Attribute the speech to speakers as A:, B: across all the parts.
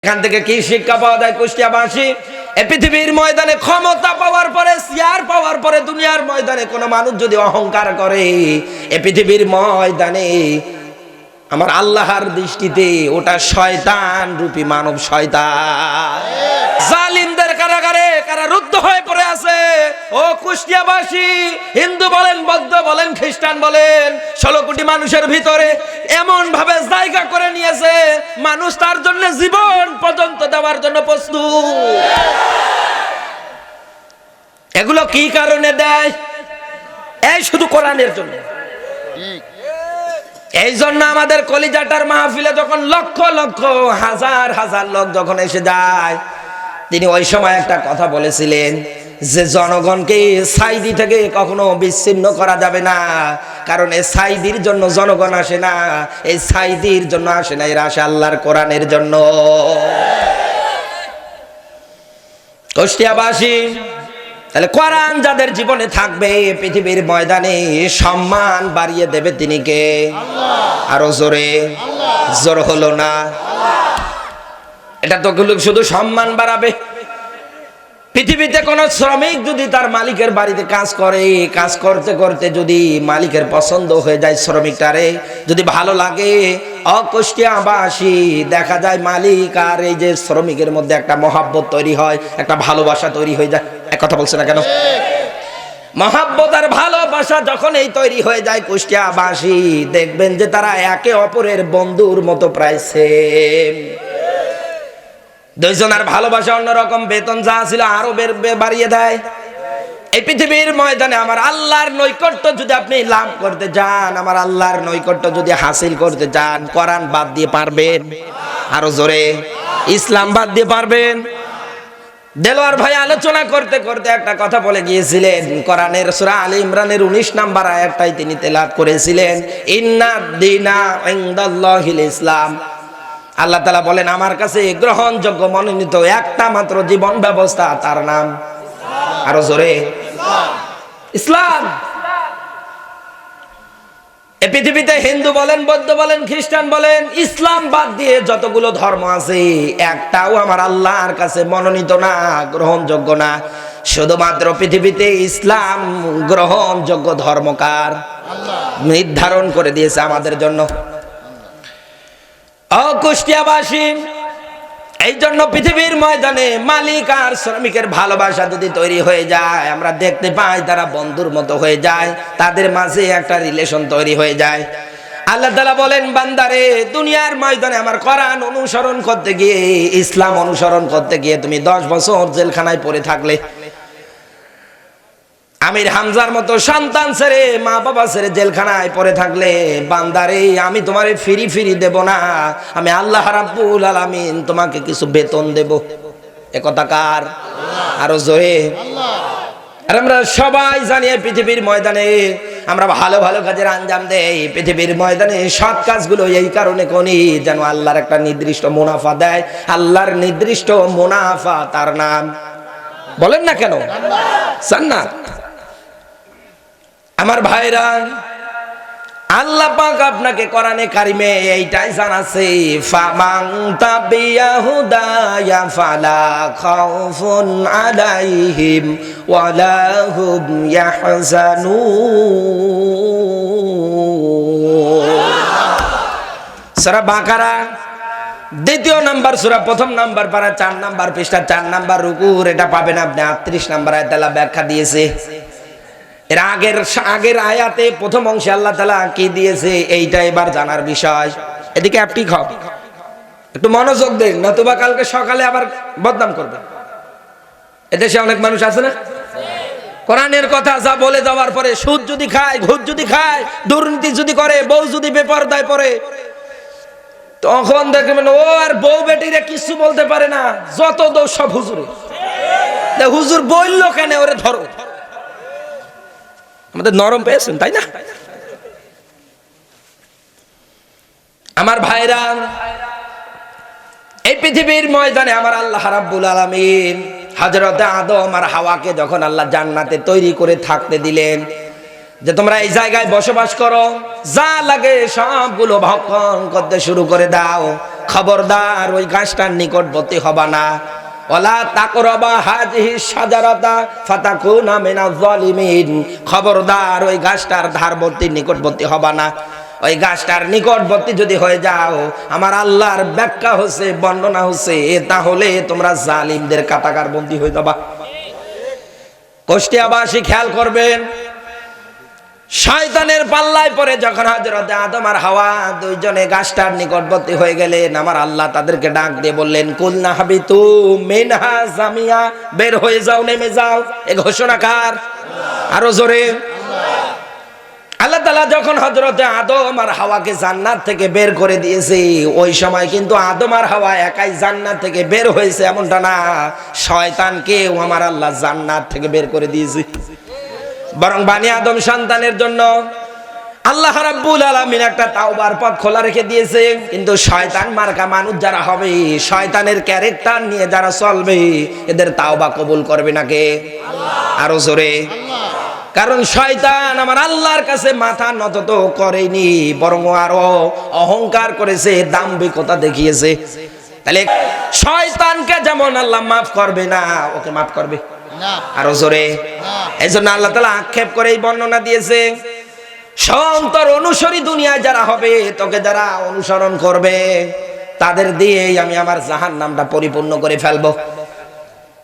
A: এখান থেকে কি শিক্ষা পাওয়া যায় কুষ্টিয়াবাসী? এই পৃথিবীর ময়দানে ক্ষমতা পাওয়ার পরে, চেয়ার পাওয়ার পরে, দুনিয়ার ময়দানে কোনো মানুষ যদি অহংকার করে, এই পৃথিবীর ময়দানে আমার আল্লাহর দৃষ্টিতে ওটা শয়তান রূপী মানব শয়তান। জালিমদের কারাগারে কারারুদ্ধ হয়ে পড়ে আছে। ও কুষ্টিয়াবাসী, হিন্দু বলেন, বৌদ্ধ বলেন, খ্রিস্টান বলেন, 16 কোটি মানুষের ভিতরে এমন ভাবে জায়গা করে নিয়েছে, মানুষ তার জন্য জীবন পর্যন্ত দেওয়ার জন্য প্রস্তুত। এগুলো কি কারণে দেয়? এই শুধু কোরআনের জন্য। এই জন্য আমাদের কলিজাটার মাহফিলে যখন লক্ষ লক্ষ হাজার হাজার লোক যখন এসে যায়, তিনি ওই সময় একটা কথা বলেছিলেন যে জনগণকে সাইদি থেকে কখনো বিচ্ছিন্ন করা যাবে না, কারণ এই সাইদির জন্য জনগণ আসে না, এই সাইদির জন্য আসে না, এরা আসে আল্লাহর কোরআনের জন্য। কুষ্টিয়াবাসী, তাহলে কোরআন যাদের জীবনে থাকবে, পৃথিবীর ময়দানে সম্মান বাড়িয়ে দেবে তিনি কে? আরো জোরে, জোর হলো না? এটা তো শুধু সম্মান বাড়াবে। পৃথিবীতে কোন শ্রমিক যদি তার মালিকের বাড়িতে কাজ করে, কাজ করতে করতে যদি মালিকের পছন্দ হয়ে যায়, শ্রমিকটারে যদি ভালো লাগে, কুষ্টিয়াবাসী দেখা যায় মালিক আর এই যে শ্রমিকের মধ্যে একটা মহাব্বত তৈরি হয়, একটা ভালোবাসা তৈরি হয়ে যায়। এক কথা বলছে না কেন? মহাব্বত আর ভালোবাসা যখন এই তৈরি হয়ে যায়, কুষ্টিয়াবাসী দেখবেন যে তারা একে অপরের বন্ধুর মতো প্রায় সেম। দুইজনের ভালোবাসা অন্যরকম, বেতন যা ছিল আরো বাড়িয়ে দেয়। এই পৃথিবীর ময়দানে আমার আল্লাহর নৈকট্য যদি আপনি লাভ করতে চান, আমার আল্লাহর নৈকট্য যদি হাসিল করতে চান, কোরআন বাদ দিয়ে পারবেন? আরো জোরে, ইসলাম বাদ দিয়ে পারবেন? দেলোয়ার ভাই আলোচনা করতে করতে একটা কথা বলে গিয়েছিলেন, কোরআনের সূরা আলে ইমরানের 19 নম্বর আয়াতটাই তিনি তেলাওয়াত করেছিলেন, ইন্নাদ দীনা ইনদাল্লাহিল ইসলাম। আল্লাহ তাআলা বলেন, আমার কাছে গ্রহণযোগ্য মনোনীত একটা মাত্র জীবন ব্যবস্থা, তার নাম আরো জোরে ইসলাম। এই পৃথিবীতে হিন্দু বলেন, বৌদ্ধ বলেন, খ্রিস্টান বলেন, ইসলাম বাদ দিয়ে যতগুলো ধর্ম আছে, একটাও আমার আল্লাহর কাছে মনোনীত না, গ্রহণযোগ্য না। শুধুমাত্র পৃথিবীতে ইসলাম গ্রহণযোগ্য ধর্মকার নির্ধারণ করে দিয়েছে আমাদের জন্য। কুষ্টিয়াবাসী, এই জন্য পৃথিবীর ময়দানে মালিক আর শ্রমিকের ভালোবাসা যদি তৈরি হয়ে যায়, আমরা দেখতে পাই তারা বন্ধুর মতো হয়ে যায়, তাদের মাঝে একটা রিলেশন তৈরি হয়ে যায়। আল্লাহ তাআলা বলেন, বান্দারে, দুনিয়ার ময়দানে আমার কোরআন অনুসরণ করতে গিয়ে, ইসলাম অনুসরণ করতে গিয়ে তুমি 10 বছর জেলখানায় পড়ে থাকলে, আমির হামজার মতো সন্তান ছেড়ে, মা বাবা ছেড়ে জেলখানায় পড়ে থাকলে, বান্দারে, আমি তোমারে ফিরি ফিরি দেব না, আমি আল্লাহ রাব্বুল আলামিন তোমাকে কিছু বেতন দেব। এ কথা কার? আরো জোরে। আর আমরা সবাই জানি পৃথিবীর ময়দানে আমরা ভালো ভালো কাজের আঞ্জাম দেই, পৃথিবীর ময়দানে সৎ কাজগুলো এই কারণে করি যেন আল্লাহর একটা নির্দিষ্ট মুনাফা দেয়। আল্লাহর নির্দিষ্ট মুনাফা, তার নাম বলেন না কেন? জান্নাত। আমার ভাইরা, আল্লাহ পাক আপনাকে কোরআনে কারিমে এইটাই জানাচ্ছে, ফামান তাবিয়া হুদায়া ফালা খাউফুন আলাইহিম ওয়ালা হুম ইয়াহজানুন। সূরা বাকারা 2 নম্বর সূরা, 1 নম্বর পারা, 4 নম্বর পৃষ্ঠা, 4 নম্বর রুকুর, এটা পাবেন আপনি। 38 নম্বর আয়াতে আল্লাহ ব্যাখ্যা দিয়েছে। এর আগের আয়াতে প্রথম অংশে আল্লাহ তাআলা কি দিয়েছে, এইটা এবার জানার বিষয়। এদিকে আপনি একটু মনোযোগ দেন, নতুবা কালকে সকালে আবার বদনাম করবেন। এদেশে অনেক মানুষ আছে না, কোরআনের কথা যা বলে যাওয়ার পরে সুদ যদি খায়, ঘুষ যদি খায়, দুর্নীতি যদি করে, বউ যদি বেপরদায় পড়ে, তখন দেখবেন ও আর বউ বেটিরে কিছু বলতে পারে না, যত দোষ সব হুজুরে। হুজুর বললো কেন, ওরে ধরো। আমাদের নরম পেয়েছেন, তাই না? আমার ভাইরা, এই পৃথিবীর ময়দানে আমার আল্লাহ রাব্বুল আলামিন হযরত আদম আর হাওয়াকে যখন আল্লাহ জান্নাতে তৈরি করে থাকতে দিলেন, যে তোমরা এই জায়গায় বসবাস করো, যা লাগে সবগুলো ভক্ষণ করতে শুরু করে দাও, খবরদার ওই গাছটার নিকটবর্তী হবা না। ওয়ালা তাকরাবা হাযিহি শাজারাতা ফাতাকুনা মিনাজ জালিমিন, খবরদার ওই গাছটার ধারবর্তী নিকটবর্তী হবা না। ওই গাছটার নিকটবর্তী যদি হয়ে যাও, আমার আল্লাহর ব্যাখ্যা হচ্ছে, বর্ণনা হচ্ছে, তাহলে তোমরা জালিমদের কারাগার বন্দী হয়ে যাবা। কুষ্টিয়াবাসী খেয়াল করবেন, শয়তানের পাল্লায় পড়ে যখন হযরত আদম আর হাওয়া দুইজনে গাছটার নিকটবর্তী হয়ে গেলেন, আমার আল্লাহ তাদেরকে ডাক দিয়ে বললেন, কুলনা হাবিতু মিনহা জামিয়া, বের হয়ে যাও, নেমে যাও। এ ঘোষণা কার? আরো জোরে। আল্লাহ তাআলা যখন হযরত আদম আর হাওয়াকে জান্নাত থেকে বের করে দিয়েছে, ওই সময় কিন্তু আদম আর হাওয়া একাই জান্নাত থেকে বের হয়েছে এমনটা না, শয়তানকেও আমার আল্লাহ জান্নাত থেকে বের করে দিয়েছে। বরং বানি আদম সন্তানের জন্য আল্লাহ রাব্বুল আলামিন একটা তাওবার পথ খোলা রেখে দিয়েছে। কিন্তু শয়তান মার্কা মানুষ যারা হবে, শয়তানের ক্যারেক্টার নিয়ে যারা চলবে, এদের তাওবা কবুল করবে না কে? আরো জোরে। কারণ শয়তান আমার আল্লাহর কাছে মাথা নত তো করেনি, বরং আরো অহংকার করেছে, দাম্ভিকতা দেখিয়েছে। তাহলে শয়তানকে যেমন আল্লাহ মাফ করবে না, ওকে মাফ করবে না? আরো জোরে। এই জন্য আল্লাহ তাআলা আক্ষেপ করে এই বর্ণনা দিয়েছে, সন্তর অনুসরী দুনিয়ায় যারা হবে, তোকে যারা অনুসরণ করবে, তাদের দিয়েই আমি আমার জাহান্নামটা পরিপূর্ণ করে ফেলবো।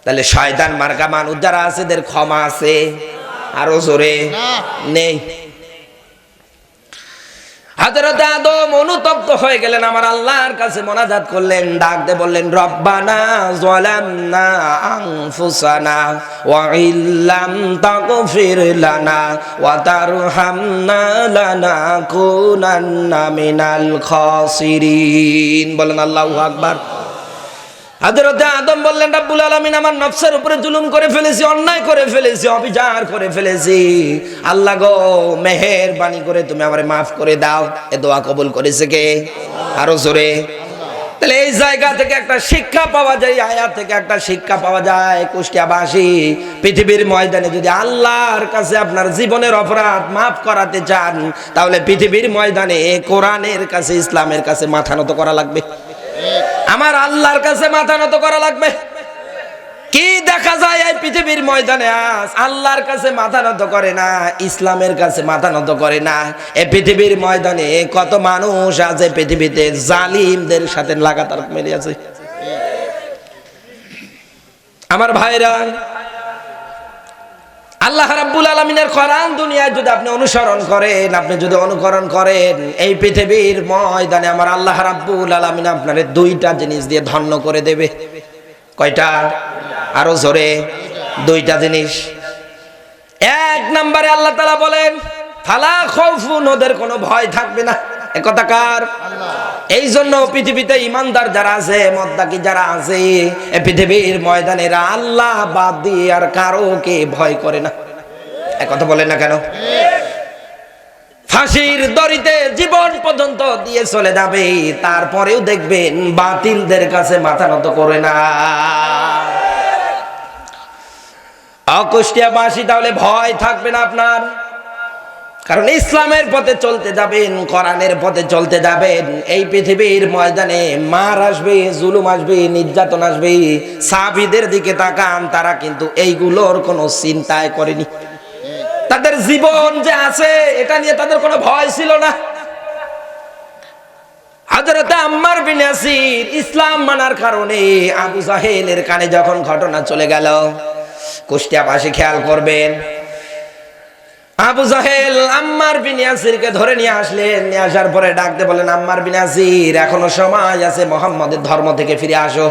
A: তাহলে শয়তান মার্কা মানুষ যারা আছে, এদের ক্ষমা আছে? আরো জোরে। নেই। হযরত আদম অনুতপ্ত হয়ে গেলেন, আমার আল্লাহর কাছে মোনাজাত করলেন, ডাক দিয়ে বললেন, রব্বানা যালামনা আনফুসানা ওয়া ইল্লাম তাগফির লানা ওয়া তারহামনা লানাকুনান্না মিনাল খাসিরিন। বলেন আল্লাহু আকবার। হযরত আদম বললেন, রব্বুল আলামিন, আমার নফসের উপরে জুলুম করে ফেলেছি, অন্যায় করে ফেলেছি, অবিচার করে ফেলেছি। আল্লাহ গো, মেহেরবানি করে তুমি আমারে maaf করে দাও। এ দোয়া কবুল করেছে কে? আরো জোরে। তাহলে এই জায়গা থেকে একটা শিক্ষা পাওয়া যায়, আয়াত থেকে একটা শিক্ষা পাওয়া যায়, কুষ্টিয়াবাসী পৃথিবীর ময়দানে যদি আল্লাহর কাছে আপনার জীবনের অপরাধ maaf করাতে চান, তাহলে পৃথিবীর ময়দানে কোরআনের কাছে, ইসলামের কাছে মাথা নত করা লাগবে। আমার আল্লাহর কাছে মাথা নত করা লাগবে। কি দেখা যায় এই পৃথিবীর ময়দানে, আজ আল্লাহর কাছে মাথা নত করে না, ইসলামের কাছে মাথা নত করে না। এই পৃথিবীর ময়দানে কত মানুষ আছে পৃথিবীতে জালিমদের সাথে লাগাতার মেলে আছে। আমার ভাইরা, আল্লাহ রাব্বুল আলামিনের কোরআন দুনিয়ায় যদি আপনি অনুসরণ করেন, আপনি যদি অনুকরণ করেন, এই পৃথিবীর ময়দানে আমার আল্লাহ রাব্বুল আলামিন আপনারে দুইটা জিনিস দিয়ে ধন্য করে দেবে। কয়টা? আরো জোরে। দুইটা জিনিস। এক নম্বরে আল্লাহ তাআলা বলেন, ফালা খাউফুন, ওদের কোনো ভয় থাকবে না। এ কথা কার? এই জন্য পৃথিবীতে ইমানদার যারা আছে, মুত্তাকি যারা আছে, এই পৃথিবীর ময়দানে আল্লাহ বাদ দিয়ে আর কারোকে ভয় করে না। এ কথা বলেন না কেন? ফাঁসির দড়িতে জীবন পর্যন্ত দিয়ে চলে যাবে, তারপরেও দেখবেন বাতিলদের কাছে মাথা নত করে না। কুষ্টিয়াবাসী, তাহলে ভয় থাকবে না আপনার, কারণ ইসলামের পথে চলতে যাবেন, কোরআনের পথে চলতে যাবেন। এই পৃথিবীর ময়দানে মার আসবে, জুলুম আসবে, নির্যাতন আসবে, সাহাবীদের দিকে তাকান, তারা কিন্তু এইগুলোর কোনো চিন্তাই করেনি। তাদের জীবন যে আছে এটা নিয়ে তাদের কোনো ভয় ছিল না। হযরত আম্মার বিন ইয়াসির ইসলাম মানার কারণে আবু জাহেলের কানে যখন ঘটনা চলে গেল, কুষ্টিয়াবাসী খেয়াল করবেন, আবু জাহেল আম্মার বিন ইয়াসিরকে ধরে নিয়ে আসলেন। নিয়ে আসার পরে ডাকতে বলেন, আম্মার বিন ইয়াসির, এখনো সময় আছে, মুহাম্মাদের ধর্ম থেকে ফিরে আসো।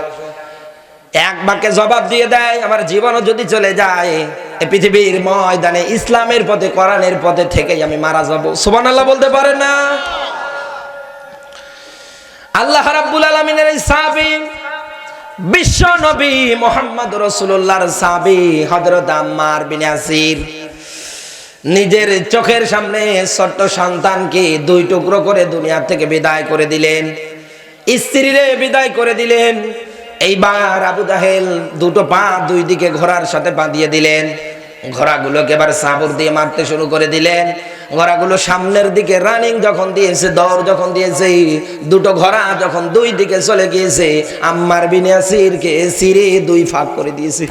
A: এক বাক্যে জবাব দিয়ে দেয়, আমার জীবনও যদি চলে যায়, এই পৃথিবীর ময়দানে ইসলামের পথে, কোরআনের পথে থেকেই আমি মারা যাব। সুবহানাল্লাহ বলতে পারে না? আল্লাহ রাব্বুল আলামিনের এই সাহাবী, বিশ্ব নবী মুহাম্মদ রাসূলুল্লাহর সাহাবী হযরত আম্মার বিন ইয়াসির নিজের চোখের সামনে ছোট্ট সন্তানকে দুই টুকরো করে দুনিয়া থেকে বিদায় করে দিলেন, স্ত্রীরে বিদায় করে দিলেন। এইবার আবু জাহেল দুটো পা দুই দিকে ঘোড়ার সাথে বাঁধিয়ে দিলেন, ঘোড়াগুলোকে এবার সাবর দিয়ে মারতে শুরু করে দিলেন। ঘোড়াগুলো সামনের দিকে রানিং যখন দিয়েছে, দৌড় যখন দিয়েছে, দুটো ঘোড়া যখন দুই দিকে চলে গিয়েছে, আম্মার বিন ইয়াসিরকে ছিঁড়ে দুই ভাগ করে দিয়েছে।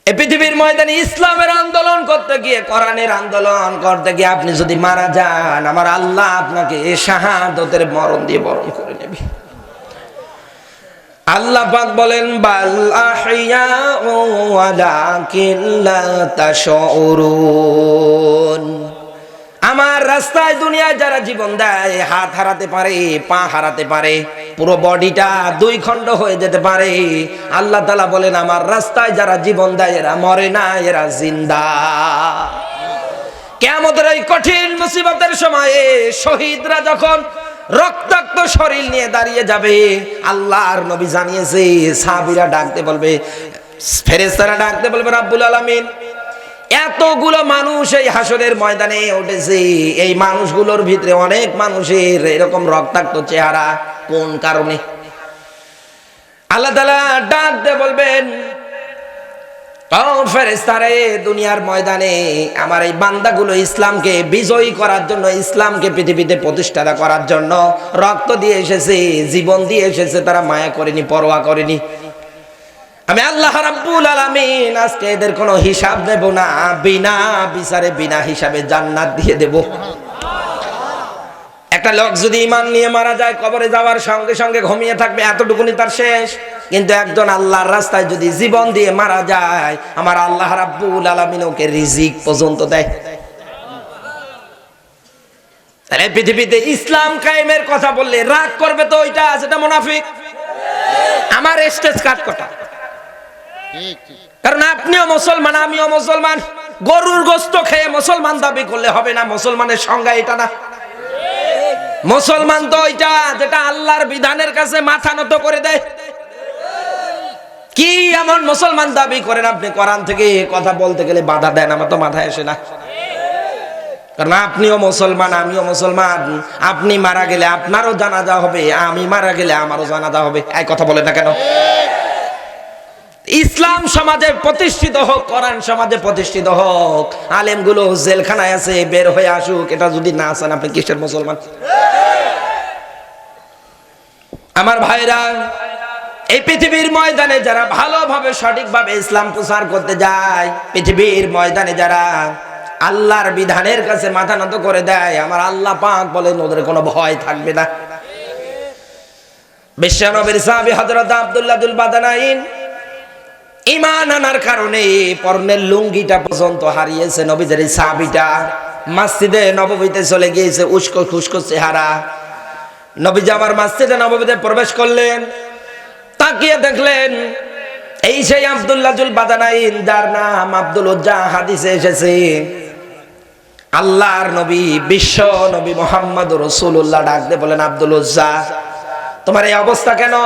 A: এই পৃথিবীর ময়দানে ইসলামের আন্দোলন করতে গিয়ে, কোরআনের আন্দোলন করতে গিয়ে আপনি যদি মারা যান, আমার আল্লাহ আপনাকে শাহাদাতের মরণ দিয়ে বরণ করে নেবে। আল্লাহ পাক বলেন বাল আহইয়াউ ওয়ালাকিন লা তাশউরুন। আমার রাস্তায় দুনিয়ায় যারা জীবন দেয়, হাত হারাতে পারে, পা হারাতে পারে, পুরো বডিটা দুই খণ্ড হয়ে যেতে পারে, আল্লাহ তাআলা বলেন আমার রাস্তায় যারা জীবন দেয় এরা মরে না, এরা জিন্দা। কিয়ামতের এই কঠিন মুসিবতের সময়ে শহীদরা যখন রক্তাক্ত শরীর নিয়ে দাঁড়িয়ে যাবে, আল্লাহর নবী জানিয়েছে সাহাবীরা ডাকতে বলবে, ফেরেশতারা ডাকতে বলবে রব্বুল আলামিন, এতগুলো মানুষ এই হাসরের ময়দানে উঠেছে, এই মানুষগুলোর ভিতরে অনেক মানুষের এরকম রক্তাক্ত চেহারা, কোন কারণে? আল্লাহ তাআলা ডাকতে বলবেন ও ফেরেশতারে, দুনিয়ার ময়দানে আমার এই বান্দাগুলো ইসলামকে বিজয়ী করার জন্য, ইসলামকে পৃথিবীতে প্রতিষ্ঠা করার জন্য রক্ত দিয়ে এসেছে, জীবন দিয়ে এসেছে, তারা মায়া করেনি, পরোয়া করেনি। আমি আল্লাহ রাব্বুল আলামিন আজকে এদের কোনো হিসাব দেব না, বিনা বিচারে বিনা হিসাবে জান্নাত দিয়ে দেব। একটা লোক যদি ঈমান নিয়ে মারা যায়, কবরে যাওয়ার সঙ্গে সঙ্গে ঘুমিয়ে থাকবে, এতটুকুনি তার শেষ। কিন্তু একজন আল্লাহর রাস্তায় যদি জীবন দিয়ে মারা যায়, আমার আল্লাহ রাব্বুল আলামিন ওকে রিজিক পর্যন্ত দেয়। তাহলে পৃথিবীতে ইসলাম কায়েমের কথা বললে রাগ করবে তো ওইটা, সেটা মুনাফিক। আমার স্টেজ কাট কটা, কারণ আপনিও মুসলমান, আমিও মুসলমান। গরুর গোশত খেয়ে মুসলমান দাবি করলে হবে না, মুসলমানের সংজ্ঞা এটা না। মুসলমান তো ওইটা যেটা আল্লাহর বিধানের কাছে মাথা নত করে দেয়। কি এমন মুসলমান দাবি করেন আপনি? কোরআন থেকে কথা বলতে গেলে বাধা দেন, আমার তো মাথায় আসে না। কারণ আপনিও মুসলমান, আমিও মুসলমান। আপনি মারা গেলে আপনারও জানাজা হবে, আমি মারা গেলে আমারও জানাজা হবে। এই কথা বলে না কেন? ইসলাম সমাজে প্রতিষ্ঠিত হোক, কোরআন সমাজে প্রতিষ্ঠিত হোক, আলেমগুলো জেলখানায় আছে, বের হয়ে আসুক। এটা যদি না চান, আপনি কিসের মুসলমান? আমার ভাইরা, এই পৃথিবীর ময়দানে যারা ভালোভাবে সঠিকভাবে ইসলাম প্রচার করতে যায়, পৃথিবীর ময়দানে যারা আল্লাহর বিধানের কাছে মাথা নত করে দেয়, আমার আল্লাহ পাক বলেন ওদের কোনো ভয় থাকবে না। বিশ্বনবীর সাহাবী হযরত আব্দুল্লাহ দুল বাদানাইন ঈমান আনার কারণে পরনের লুঙ্গিটা পর্যন্ত হারিয়েছে। নবীদের এই সাহাবীটা মসজিদে নববীতে চলে গিয়েছে, উস্কো খুস্কো চেহারা। নবীজি আবার মসজিদে নববীতে প্রবেশ করলেন, তাকিয়ে দেখলেন এই সেই আব্দুল্লাহ দুল বাদানাইন, যার নাম আব্দুল উজ্জা হাদিসে এসেছে। আল্লাহর নবী, বিশ্ব নবী মুহাম্মদুর রাসূলুল্লাহ ডাকতে বলেন, আব্দুল উজ্জা, তোমার এই অবস্থা কেন?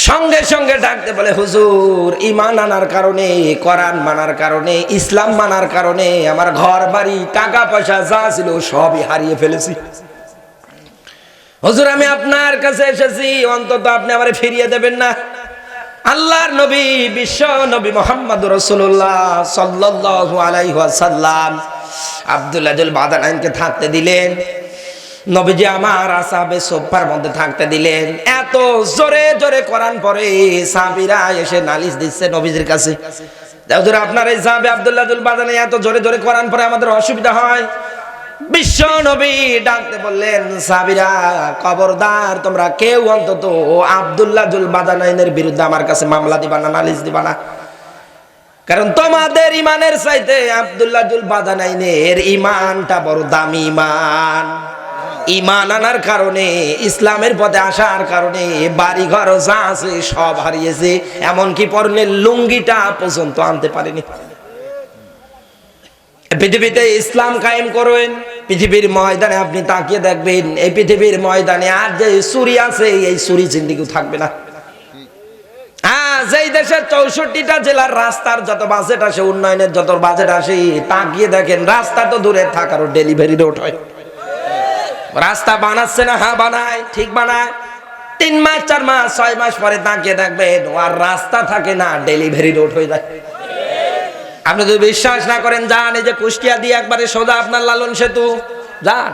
A: সঙ্গে সঙ্গে ডাকতে বলে, হুজুর, ঈমান আনার কারণে, কোরআন মানার কারণে, ইসলাম মানার কারণে আমার ঘর বাড়ি টাকা পয়সা যা ছিল সবই হারিয়ে ফেলেছি। হুজুর, আমি আপনার কাছে এসেছি, অন্তত আপনি আমারে ফিরিয়ে দেবেন না? আল্লাহর নবী, বিশ্ব নবী মুহাম্মদুর রাসূলুল্লাহ সাল্লাল্লাহু আলাইহি ওয়াসাল্লাম আব্দুল্লাহ দুল বাদানাইনকে থাকতে দিলেন। নবীজি আমার আসহাবে সোফার মধ্যে থাকতে দিলেন। এত জোরে জোরে কোরআন পড়ে সাহাবীরা এসে নালিশ দিচ্ছে নবীজির কাছে, হুজুর, আপনার এই সাহাবে আব্দুল্লাহ দুল বাদানাইন এত জোরে জোরে কোরআন পড়ে, আমাদের অসুবিধা হয়। বিশ্ব নবী ডাকতে বললেন, সাহাবীরা, খবরদার, তোমরা কেউ অন্তত আব্দুল্লাহ দুল বাদানাইনের বিরুদ্ধে আমার কাছে মামলা দিবা না, নালিশ দিবা না। কারণ তোমাদের ইমানের চাইতে আব্দুল্লাহ দুল বাদানাইনের ইমানটা বড় দামি ইমান। ঈমান আনার কারণে, ইসলামের পথে আসার কারণে বাড়ি ঘর যা আছে সব হারিয়েছে, এমনকি পরনের লুঙ্গিটা পর্যন্ত আনতে পারেনি। পৃথিবীতে ইসলাম কায়েম করেন, পৃথিবীর ময়দানে আপনি তাকিয়ে দেখবেন, এই পৃথিবীর ময়দানে আর যে চুরি আছে, এই চুরি জিন্দিগি থাকবে না। যেই দেশের 64টা জেলার রাস্তার যত বাজেট আসে, উন্নয়নের যত বাজেট আসে, তাকিয়ে দেখেন রাস্তা তো দূরে থাকারও ডেলিভারি রোড হয়। রাস্তা বানাচ্ছে না? হ্যাঁ বানায়, ঠিক বানায়। 3 মাস 4 মাস 6 মাস পরে তাকিয়ে দেখবেন আর রাস্তা থাকে না, ডেলিভারি রোড হয়ে যায়। আপনি যদি বিশ্বাস না করেন যান, এই যে কুষ্টিয়া দিয়ে একবারে সোজা আপনার লালন সেতু যান,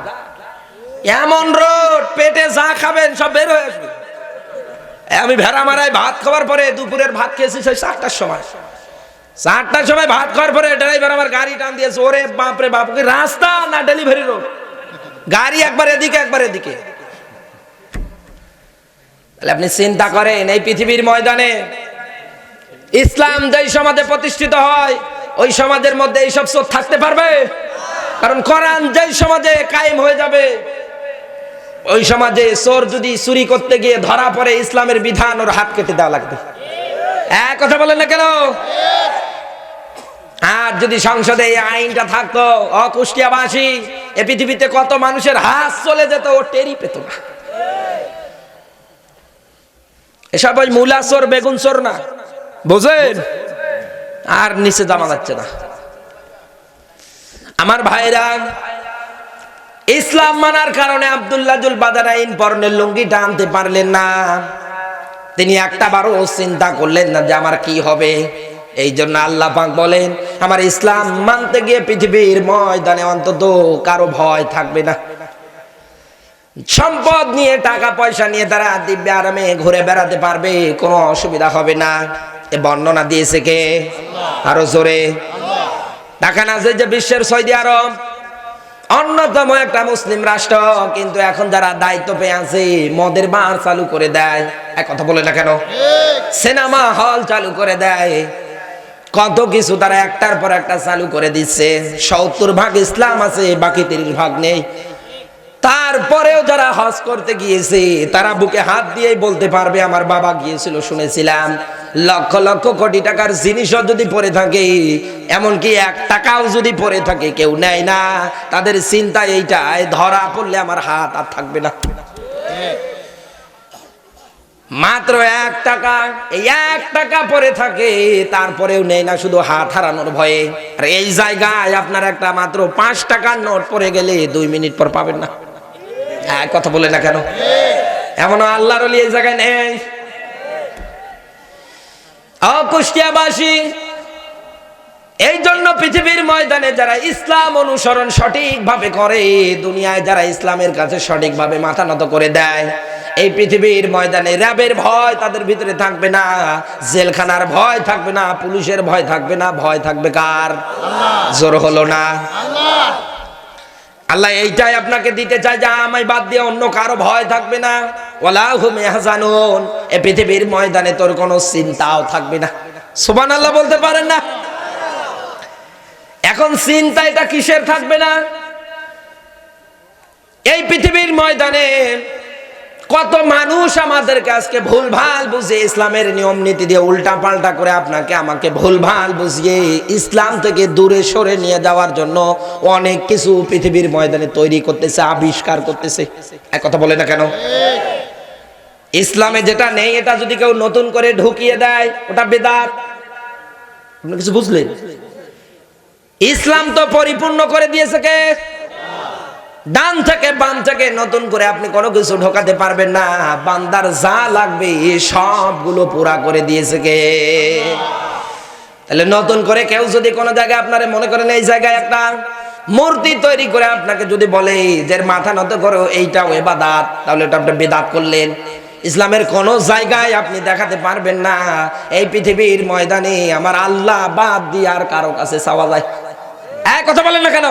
A: এমন রোড, পেটে যা খাবেন সব বের হয়ে আসবে। আমি ভেড়ামারায় ভাত খাওয়ার পরে দুপুরের ভাত খেয়েছি সেই 4টার সময়। 4টার সময় ভাত খাওয়ার পরে ড্রাইভার আমার গাড়ি টান দিয়েছে। ওরে বাপরে বাপ, রাস্তা না ডেলিভারি রোড, গাড়ি একবার এদিকে একবার এদিকে। তাহলে আপনি চিন্তা করেন, এই পৃথিবীর ময়দানে ইসলাম যেই সমাজে প্রতিষ্ঠিত হয়, ওই সমাজের মধ্যে এইসব চোর থাকতে পারবে? কারণ কোরআন যেই সমাজে কায়েম হয়ে যাবে, ওই সমাজে চোর যদি চুরি করতে গিয়ে ধরা পড়ে, ইসলামের বিধান ওর হাত কেটে দেওয়া লাগবে। এক কথা বলেন না কেন? আর যদি সংসদে এই আইনটা থাকতো, কুষ্টিয়াবাসী, এ পৃথিবীতে কত মানুষের হাত চলে যেত, ও টেরই পেত না। এসব ওই মূলা চোর বেগুন চোর না, বুঝেন? আর নিচে জামা যাচ্ছে না। আমার ভাইরা, ইসলাম মানার কারণে আব্দুল্লাহ জুল বাদারাইন পরনের লুঙ্গিটা আনতে পারলেন না। তিনি একটা বারও চিন্তা করলেন না যে আমার কি হবে। এই জন্য আল্লাহ পাক বলেন, আমার ইসলাম মানতে গিয়ে পৃথিবীর ময়দানে অন্তত কারো ভয় থাকবে না। সম্পদ নিয়ে, টাকা পয়সা নিয়ে তারা দিব্যে আরামে ঘুরে বেড়াতে পারবে, কোনো অসুবিধা হবে না। এ বর্ণনা দিয়েছে কে? আরো জোরে। দেখেন আছে যে বিশ্বের সৌদি আরব অন্যতম একটা মুসলিম রাষ্ট্র, কিন্তু এখন যারা দায়িত্ব পেয়ে আছে মদের বার চালু করে দেয়। এক কথা বলে না কেন? সিনেমা হল চালু করে দেয়, কত কিছু তারা একটার পর একটা চালু করে দিচ্ছে। 70% ইসলাম আছে, বাকি 30% নেই। তারপরেও যারা হজ করতে গিয়েছে তারা বুকে হাত দিয়েই বলতে পারবে, আমার বাবা গিয়েছিল, শুনেছিলাম। লক্ষ লক্ষ কোটি টাকার জিনিসও যদি পড়ে থাকে, এমনকি 1 টাকাও যদি পড়ে থাকে, কেউ নেয় না। তাদের চিন্তা এইটাই, ধরা পড়লে আমার হাত আর থাকবে না। মাত্র 1 টাকা, এই 1 টাকা পড়ে থাকে, তারপরেও নেই না, শুধু হাত হারানোর ভয়ে। আর এই জায়গায় আপনার একটা মাত্র 5 টাকার নোট পড়ে গেলে 2 মিনিট পর পাবেন না। এক কথা বলে না কেন? এমন আল্লাহর ওলি এই জায়গায় নেই। কুষ্টিয়াবাসী, এই জন্য পৃথিবীর ময়দানে যারা ইসলাম অনুসরণ সঠিকভাবে করে, দুনিয়ায় যারা ইসলামের কাছে সঠিকভাবে মাথা নত করে দেয়, এই পৃথিবীর ময়দানে র্যাবের ভয় তাদের ভিতরে থাকবে না, জেলখানার ভয় থাকবে না, পুলিশের ভয় থাকবে না। ভয় থাকবে কার? জোর হলো না? আল্লাহ এইটাই আপনাকে দিতে চায় যে আমায় বাদ দিয়ে অন্য কারো ভয় থাকবে না। ওয়ালা হুম ইয়াহজানুন, এই পৃথিবীর ময়দানে তোর কোনো চিন্তাও থাকবে না। সুবহানাল্লাহ বলতে পারেন না? এখন চিন্তা এটা কিসের থাকবে না? এই পৃথিবীর ময়দানে কত মানুষ আমাদেরকে আজকে ভুলভাল বুঝিয়ে, ইসলামের নিয়ম নীতি দিয়ে উল্টা পাল্টা করে আপনাকে আমাকে ভুলভাল বুঝিয়ে ইসলাম থেকে দূরে সরে নিয়ে যাওয়ার জন্য অনেক কিছু পৃথিবীর ময়দানে তৈরি করতেছে, আবিষ্কার করতেছে। এক কথা বলে না কেন? ইসলামে যেটা নেই, এটা যদি কেউ নতুন করে ঢুকিয়ে দেয়, ওটা বেদাত। আপনি কিছু বুঝলেন? ইসলাম তো পরিপূর্ণ করে দিয়েছে কে? ডান থেকে বাম থেকে নতুন করে আপনি কোনো কিছু ঢোকাতে পারবেন না। বান্দার যা লাগবে সবগুলো পুরা করে দিয়েছে কে? তাহলে নতুন করে কেউ যদি কোনো জায়গায় আপনারে মনে করেন এই জায়গায় একটা মূর্তি তৈরি করে আপনাকে যদি বলে যে মাথা নত করো, এইটাও ইবাদত, তাহলে এটা আপনি বিদআত করলেন। ইসলামের কোন জায়গায় আপনি দেখাতে পারবেন না এই পৃথিবীর ময়দানে আমার আল্লাহ বাদ দিয়ে আর কারো কাছে চাওয়া যায়। এক কথা বলেন না কেন?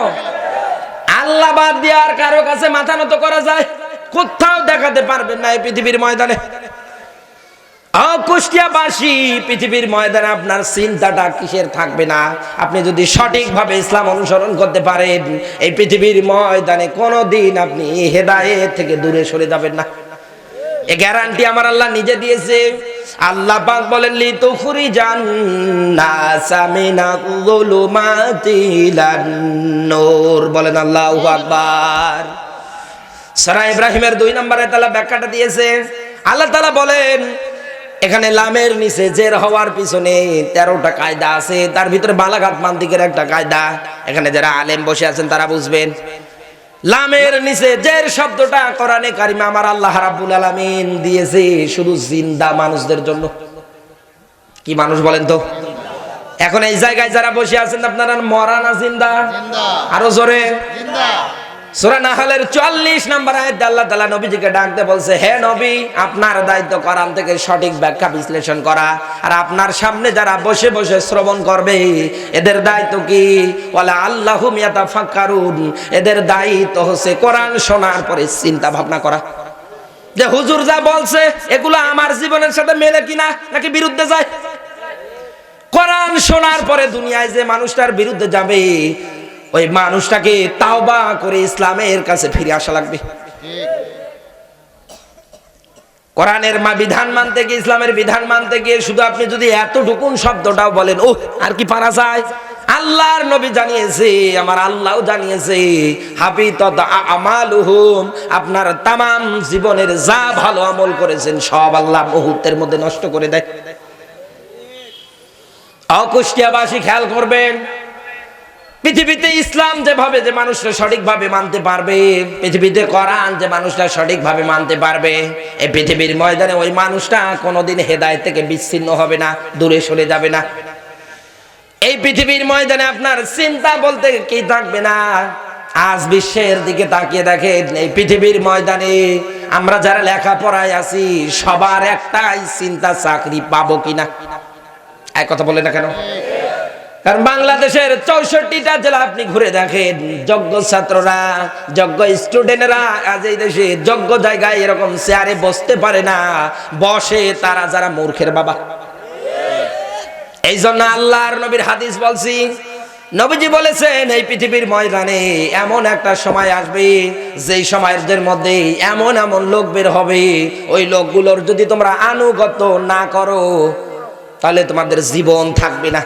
A: আল্লাহ বাদ দিয়ে আর কারো কাছে মাথা নত করা যায়? কোথাও দেখাতে পারবেন না এই পৃথিবীর ময়দানে। কুষ্টিয়াবাসী, পৃথিবীর ময়দানে আপনার চিন্তাটা কিসের থাকবে না? আপনি যদি সঠিকভাবে ইসলাম অনুসরণ করতে পারেন, এই পৃথিবীর ময়দানে কোনোদিন আপনি হেদায়েত থেকে দূরে সরে যাবেন না। এই গ্যারান্টি আমার আল্লাহ নিজে দিয়েছে। আল্লাহ পাক বলেন, লিতুখরিজান নাসা মিনাজ-যুলুমাতিলান নূর। বলেন আল্লাহু আকবার। সূরা ইব্রাহিমের 2 নম্বরে তাআলা ব্যাখ্যাটা দিয়েছে। আল্লাহ তাআলা বলেন, এখানে লামের নিচে জের হওয়ার পিছনে 13টা কায়দা আছে, তার ভিতরে বালাগাত মান্তিকের একটা কায়দা। এখানে যারা আলেম বসে আছেন তারা বুঝবেন। লামের নিচে জের শব্দটা কোরআনে কারিমে আমার আল্লাহ রাব্বুল আলামিন দিয়েছে শুধু জিন্দা মানুষদের জন্য। কি মানুষ বলেন তো? এখন এই জায়গায় যারা বসে আছেন আপনারা মরা না জিন্দা? আরো জোরে। সূরা নাহলের ৪৪ নম্বর আয়াতে আল্লাহ তাআলা নবীজিকে ডাকতে বলছে, হে নবী, আপনার দায়িত্ব কোরআন থেকে সঠিক ব্যাখ্যা বিশ্লেষণ করা, আর আপনার সামনে যারা বসে বসে শ্রবণ করবে এদের দায়িত্ব কি? ওয়ালা আল্লাহুম ইয়াতাফাক্কারুন, এদের দায়িত্ব হচ্ছে কোরআন শোনার পরে চিন্তা ভাবনা করা, যে হুজুর যা বলছে এগুলো আমার জীবনের সাথে মেলে কিনা নাকি বিরুদ্ধে যায়। কোরআন শোনার পরে দুনিয়ায় যে মানুষটার বিরুদ্ধে যাবে ওই মানুষটাকে তাওবা করে ইসলামের কাছে ফিরে আসা লাগবে। কোরআনের বিধান মানতে গিয়ে, ইসলামের বিধান মানতে গিয়ে শুধু আপনি যদি এতটুকুন শব্দটাও বলেন, ও আর কি পারা যায়? আল্লাহর নবী জানিয়েছে, আমার আল্লাহও জানিয়েছে, হাবিতাত আমালুহুম, আপনার তামাম জীবনের যা ভালো আমল করেছেন সব আল্লাহ মুহূর্তের মধ্যে নষ্ট করে দেয়। কুষ্টিয়াবাসী খেয়াল করবেন, পৃথিবীতে ইসলাম যেভাবে যে মানুষরা সঠিকভাবে মানতে পারবে, পৃথিবীতে কোরআন যে মানুষরা সঠিকভাবে মানতে পারবে, এই পৃথিবীর ময়দানে ওই মানুষটা কোনোদিন হেদায়েত থেকে বিচ্ছিন্ন হবে না, দূরে সরে যাবে না। এই পৃথিবীর ময়দানে আপনার চিন্তা বলতে কি থাকবে না। আজ বিশ্বের দিকে তাকিয়ে দেখেন, এই পৃথিবীর ময়দানে আমরা যারা লেখাপড়ায় আছি সবার একটাই চিন্তা, চাকরি পাবো কিনা। এক কথা বলে না কেন? কারণ বাংলাদেশের ৬৪টা জেলা আপনি ঘুরে দেখেন, যোগ্য ছাত্ররা, যোগ্য স্টুডেন্টরা আজ এই দেশে যোগ্য জায়গায় এরকম চেয়ারে বসতে পারে না, বসে তারা যারা মূর্খের বাবা। এই জন্য আল্লাহর নবীর হাদিস বলছি, নবীজি বলেছেন এই পৃথিবীর ময়দানে এমন একটা সময় আসবে যেই সময়ের মধ্যে এমন এমন লোক বের হবে, ওই লোকগুলোর যদি তোমরা আনুগত্য না করো তাহলে তোমাদের জীবন থাকবে না।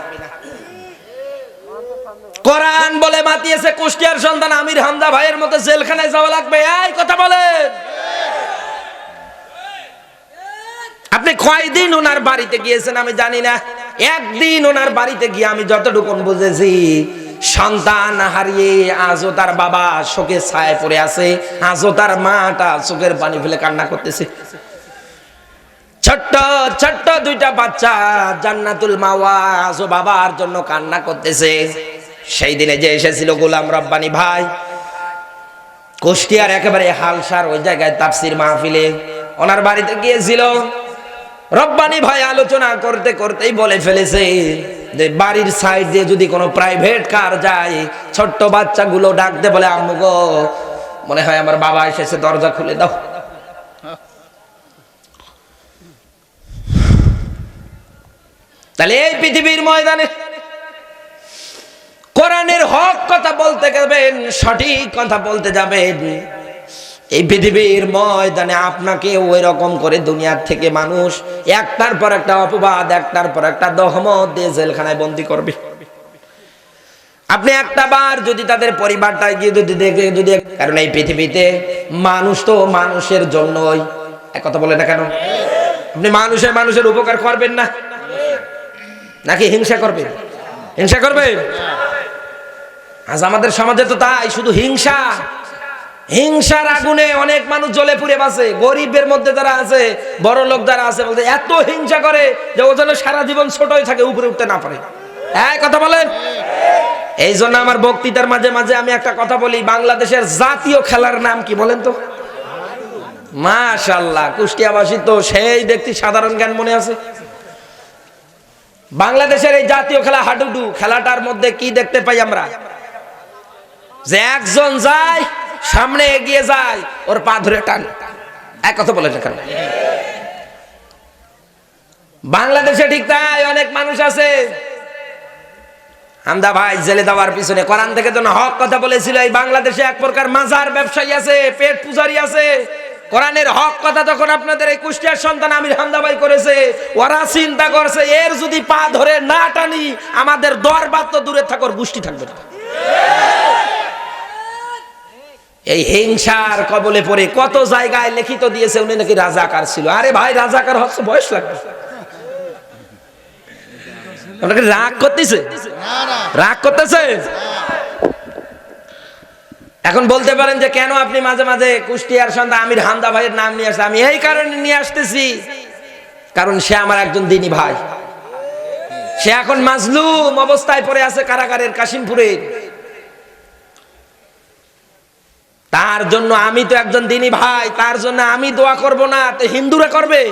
A: কোরআন বলে মাতিয়েছে কুষ্টিয়ার সন্তান আমির হামজা ভাইয়ের মতো জেলখানায় যাওয়া লাগবে। এই কথা বলেন, আপনি কয়দিন ওনার বাড়িতে গিয়েছেন আমি জানি না, একদিন ওনার বাড়িতে গিয়ে আমি যতটুকু বুঝেছি, সন্তান হারিয়ে আজও তার বাবা শোকের ছায়ায় পড়ে আছে, আজও তার মাটা চোখের পানি ফেলে কান্না করতেছে। ছোট্ট ছোট্ট দুইটা বাচ্চা জান্নাতুল মাওয়া আজও বাবার জন্য কান্না করতেছে। সেই দিনে যে এসেছিল গোলাম রব্বানী ভাই কুষ্টিয়ার একেবারে হালসার ওই জায়গায় তাফসির মাহফিলে, ওনার বাড়িতে গিয়েছিল। রব্বানী ভাই আলোচনা করতে করতেই বলে ফেলেছে যে বাড়ির সাইড দিয়ে যদি কোনো প্রাইভেট কার যায়, ছোট্ট বাচ্চাগুলো ডাকতে বলে, আম্মু গো মনে হয় আমার বাবা এসেছে, দরজা খুলে দাও। তাহলে এই পৃথিবীর ময়দানে কোরআনের হক কথা বলতে যাবেন, সঠিক কথা বলতে যাবেন, এই পৃথিবীর ময়দানে আপনাকে ওই রকম করে দুনিয়ার থেকে মানুষ একটার পর একটা অপবাদ, একটার পর একটা দহমত দিয়ে জেলখানায় বন্দী করবে। আপনি একটা বার যদি তাদের পরিবারটা গিয়ে যদি দেখে, যদি, কারণ এই পৃথিবীতে মানুষ তো মানুষের জন্যই, এক কথা বলে না কেন? আপনি মানুষের উপকার করবেন না নাকি হিংসা করবেন? হিংসা করবেন। আজ আমাদের সমাজে তো তাই, শুধু হিংসা, হিংসার আগুনে অনেক মানুষ জ্বলে পুড়ে বাঁচে। গরিবের মধ্যে যারা আছে, বড় লোক যারা আছে, বলতে এত হিংসা করে যে ও যেন সারা জীবন ছোটই থাকে, উপরে উঠতে না পারে। এই কথা বলেন। এই জন্য আমার বক্তৃতার মাঝে মাঝে আমি একটা কথা বলি, বাংলাদেশের জাতীয় খেলার নাম কি বলেন তো? মাশাআল্লাহ, কুষ্টিয়াবাসী তো সেই ব্যক্তি সাধারণ জ্ঞান মনে আছে। বাংলাদেশের এই জাতীয় খেলা হাডুডু, খেলাটার মধ্যে কি দেখতে পাই আমরা? যে একজন যায় সামনে এগিয়ে যায়, ওর পা ধরে টান। এক কথা বলে কেন? বাংলাদেশে ঠিক তাই, অনেক মানুষ আছে। হামদা ভাই জেলে দেওয়ার পিছনে কোরআন থেকে যেন হক কথা বলেছিল। এই বাংলাদেশে এক প্রকার মাজার ব্যবসায়ী আছে, পেট পূজারি আছে। কোরআনের হক কথা যখন আপনাদের এই কুষ্টিয়ার সন্তান আমির হামদা ভাই করেছে, ওরা চিন্তা করছে এর যদি পা ধরে না টানি আমাদের দরবার তো দূরে থাকার গোষ্ঠী থাকবে না। এই হিংসার কবলে পড়ে কত জায়গায় লিখিত দিয়েছে উনি নাকি রাজাকার ছিল। আরে ভাই, রাজাকার হচ্ছে বয়স লাগবে। ওনাকে রাগ করতেছে, রাগ করতেছে। এখন বলতে পারেন যে কেন আপনি মাঝে মাঝে কুষ্টিয়ার সন্তান আমির হামদা ভাইয়ের নাম নিয়ে আসছে? আমি এই কারণে নিয়ে আসতেছি, কারণ সে আমার একজন দিনী ভাই, সে এখন মাজলুম অবস্থায় পড়ে আছে কারাগারের কাশিমপুরে। তার জন্য আমি তো একজন দিনী ভাই, তার জন্য আমি দোয়া করব না তো হিন্দুরা করবে?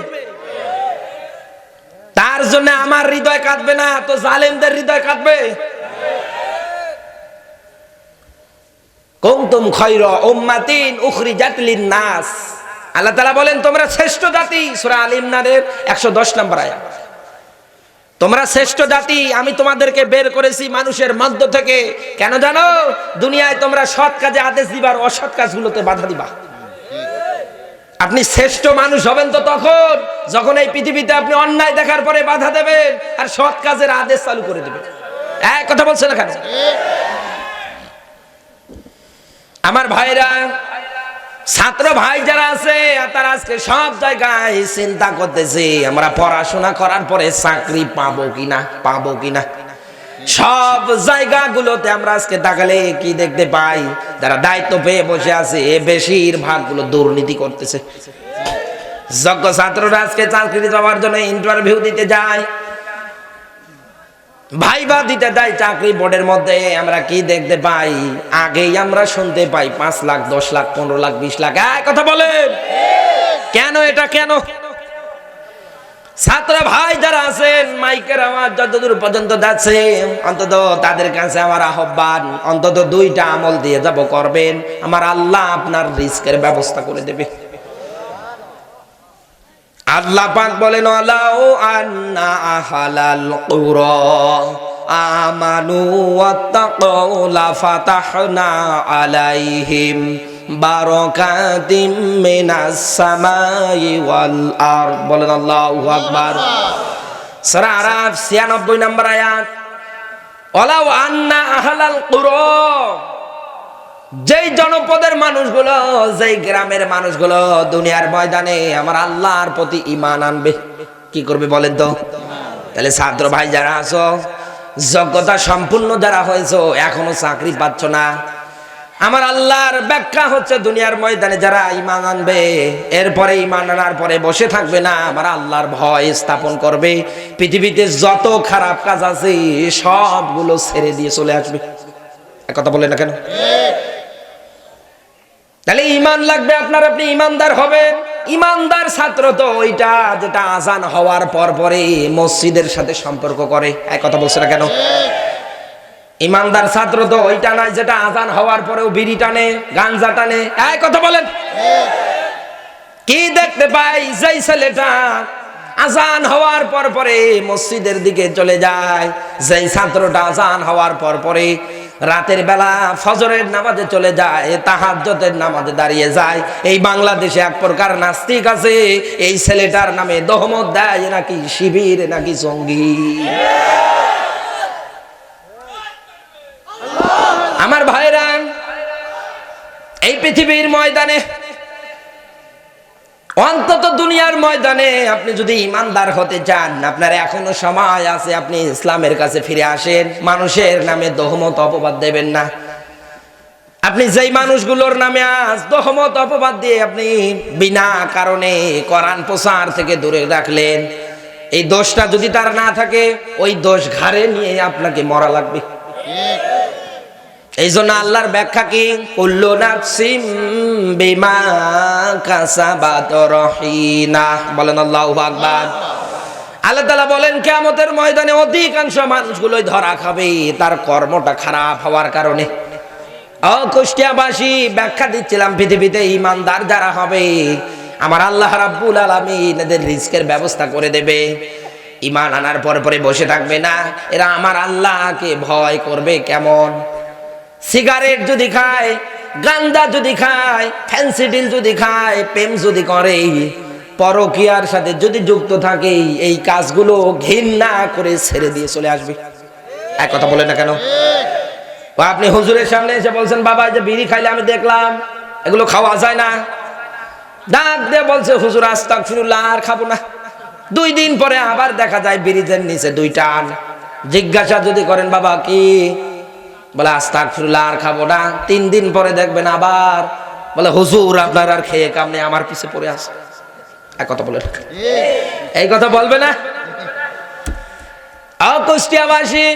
A: তার জন্য আমার হৃদয় কাঁদবে না তো জালেমদের হৃদয় কাঁদবে? কুনতুম খায়রা উম্মাতিন উখরিজাত লিন-নাস, আল্লাহ তাআলা বলেন তোমরা শ্রেষ্ঠ জাতি। সূরা আল ইমরানের 110 নম্বর আয়াত। তোমরা শ্রেষ্ঠ জাতি, আমি তোমাদেরকে বের করেছি মানুষের মধ্য থেকে। কেন জানো? দুনিয়ায় তোমরা সৎ কাজে আদেশ দিবা আর অসৎ কাজগুলোতে বাধা দিবা। আপনি শ্রেষ্ঠ মানুষ হবেন তো তখন যখন এই পৃথিবীতে আপনি অন্যায় দেখার পরে বাধা দেবেন আর সৎ কাজের আদেশ চালু করে দেবেন। এক কথা বলছেন না কেন? আমার ভাইরা, ছাত্র ভাই যারা আছে তারা আজকে সব জায়গায় চিন্তা করতেছে আমরা পড়াশোনা করার পরে চাকরি পাবো কিনা। সব জায়গাগুলোতে আমরা আজকে তাকালে কি দেখতে পাই? যারা দায়িত্ব পেয়ে বসে আছে বেশিরভাগ গুলো দুর্নীতি করতেছে। যোগ্য ছাত্ররা আজকে চাকরি পাওয়ার জন্য ইন্টারভিউ দিতে যায়, ভাইবা দিতে দেয় চাকরি বোর্ডের মধ্যে। আমরা কি দেখতে পাই? আগেই আমরা শুনতে পাই 5 লাখ 10 লাখ 15 লাখ 20 লাখ। কথা বলেন কেন? এটা কেন? ছাত্র ভাই যারা আছেন মাইকের আওয়াজ যতদূর পর্যন্ত যাচ্ছে অন্তত তাদের কাছে আমার আহ্বান, অন্তত 2টা আমল দিয়ে যাব করবেন, আমার আল্লাহ আপনার রিস্কের ব্যবস্থা করে দেবে। আল্লাহ পাক বলেন আলাউ আন্না আহলাল কুরা আমানু ওয়াত্তাকাউ লাফাতাহনা আলাইহিম বারাকাতিম মিনাস সামাই ওয়াল আরদ। বলেন আল্লাহু আকবার। সূরা আরাফ 96 নম্বর আয়াত। আলাউ আন্না আহলাল কুরা, যেই জনপদের মানুষগুলো, যেই গ্রামের মানুষগুলো দুনিয়ার ময়দানে আমার আল্লাহর প্রতি ঈমান আনবে, কি করবে বলেন তো? তাহলে ছাত্র ভাই যারা আছো, যোগ্যতা সম্পূর্ণ যারা হয়েছো, এখনো চাকরি পাচ্ছ না, আমার আল্লাহর ব্যাখ্যা হচ্ছে দুনিয়ার ময়দানে যারা ঈমান আনবে, এরপরে ঈমান আনার পরে বসে থাকবে না, আমার আল্লাহর ভয় স্থাপন করবে, পৃথিবীতে যত খারাপ কাজ আছে সবগুলো ছেড়ে দিয়ে চলে আসবে। কথা বলেন না কেন? তাহলে ঈমান লাগবে আপনার, আপনি ঈমানদার হবেন। ঈমানদার ছাত্র তো ওইটা যেটা আজান হওয়ার পর পরে মসজিদের সাথে সম্পর্ক করে। এক কথা বলছে না কেন? ঈমানদার ছাত্র তো ওইটা নয় যেটা আজান হওয়ার পরেও বিড়ি টানে, গাঞ্জা টানে। এক কথা বলেন। কি দেখতে পাই? যেই ছেলেটা আজান হওয়ার পর পরে মসজিদের দিকে চলে যায়, যেই ছাত্রটা আজান হওয়ার পর পরে রাতের বেলা ফজরের নামাজে চলে যায়, তাহাজ্জুদের নামাজে দাঁড়িয়ে যায়, এই বাংলাদেশে এক প্রকার নাস্তিক আছে, এই ছেলেটার নামে দহমত দেয় নাকি শিবির নাকি জঙ্গি। আমার ভাইরা, এই পৃথিবীর ময়দানে, অন্তত দুনিয়ার ময়দানে আপনি যদি ঈমানদার হতে চান, আপনার এখনো সময় আছে, আপনি ইসলামের কাছে ফিরে আসেন। মানুষের নামে দহমত অপবাদ দেবেন না। আপনি যেই মানুষগুলোর নামে আজ দহমত অপবাদ দিয়ে আপনি বিনা কারণে কোরআন প্রচার থেকে দূরে রাখলেন, এই দোষটা যদি তার না থাকে, ওই দোষ ঘাড়ে নিয়ে আপনাকে মরা লাগবে। এই জন্য আল্লাহর ব্যাখ্যা কি? কুল্লু নাফসিম বিমা কাসাবাত রহিনা। বলেন আল্লাহু আকবার। আল্লাহ তাআলা বলেন কিয়ামতের ময়দানে অধিকাংশ মানুষগুলোই ধরা খাবে তার কর্মটা খারাপ হওয়ার কারণে। কুষ্টিয়াবাসী ব্যাখ্যা দিচ্ছিলাম, পৃথিবীতে ঈমানদার যারা হবে আমার আল্লাহ রাব্বুল আলামিন এদের রিজকের ব্যবস্থা করে দেবে। ঈমান আনার পর পরে বসে থাকবে না, এরা আমার আল্লাহকে ভয় করবে। কেমন? সিগারেট যদি খায়, গাঁজা যদি খায়, ফ্যান্সিডিল যদি খায়, প্রেম যদি করে, পরকীয়ার সাথে যদি যুক্ত থাকে, এই কাজগুলো ঘৃণা করে ছেড়ে দিয়ে চলে আসবে। এক কথা বলেন না কেন? আপনি হুজুরের সামনে এসে বলছেন, বাবা যে বিড়ি খাইলে আমি দেখলাম এগুলো খাওয়া যায় না, ডাক দিয়ে বলছে হুজুর আস্তাগফিরুল্লাহ, আর খাবো না। 2 দিন পরে আবার দেখা যায় বিড়িদের নিচে 2 টান। জিজ্ঞাসা যদি করেন বাবা কি, বলে আস্তাগফিরুল্লাহ, আর খাবো না। 3 দিন পরে দেখবেন আবার বলে হুজুর আপনার আর খেয়ে কাম নেই, আমার পিছে পড়ে আছে। এক কথা বলে, এই কথা বলবে না? কুষ্টিয়াবাসী,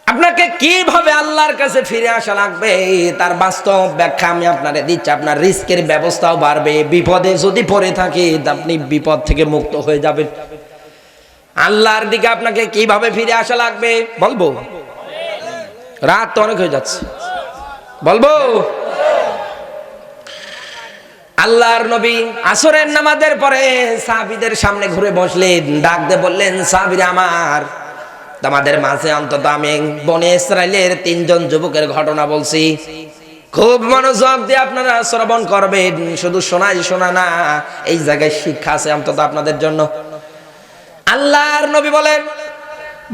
A: আপনাকে কিভাবে আল্লাহর কাছে ফিরে আসা লাগবে তার বাস্তব ব্যাখ্যা আমি আপনাদের দিচ্ছি। আপনার রিস্কের ব্যবস্থাও বাড়বে, বিপদে যদি পড়ে থাকে আপনি বিপদ থেকে মুক্ত হয়ে যাবেন। আল্লাহর দিকে আপনাকে কিভাবে ফিরে আসা লাগবে বলবো? রাত তো অনেক হয়ে যাচ্ছে, বলবো? আল্লাহর নবী আসরের নামাজের পরে সাহাবীদের সামনে ঘুরে বসলেন, ডাক দিয়ে বললেন, সাহাবীরা আমার, তোমাদের মাঝে অন্তত আমি বনে ইসরাইলের 3 জন যুবকের ঘটনা বলছি, খুব মনোযোগ দিয়ে আপনারা শ্রবণ করবেন। শুধু শোনা না, এই জায়গায় শিক্ষা আছে অন্তত আপনাদের জন্য। আল্লাহর নবী বলেন,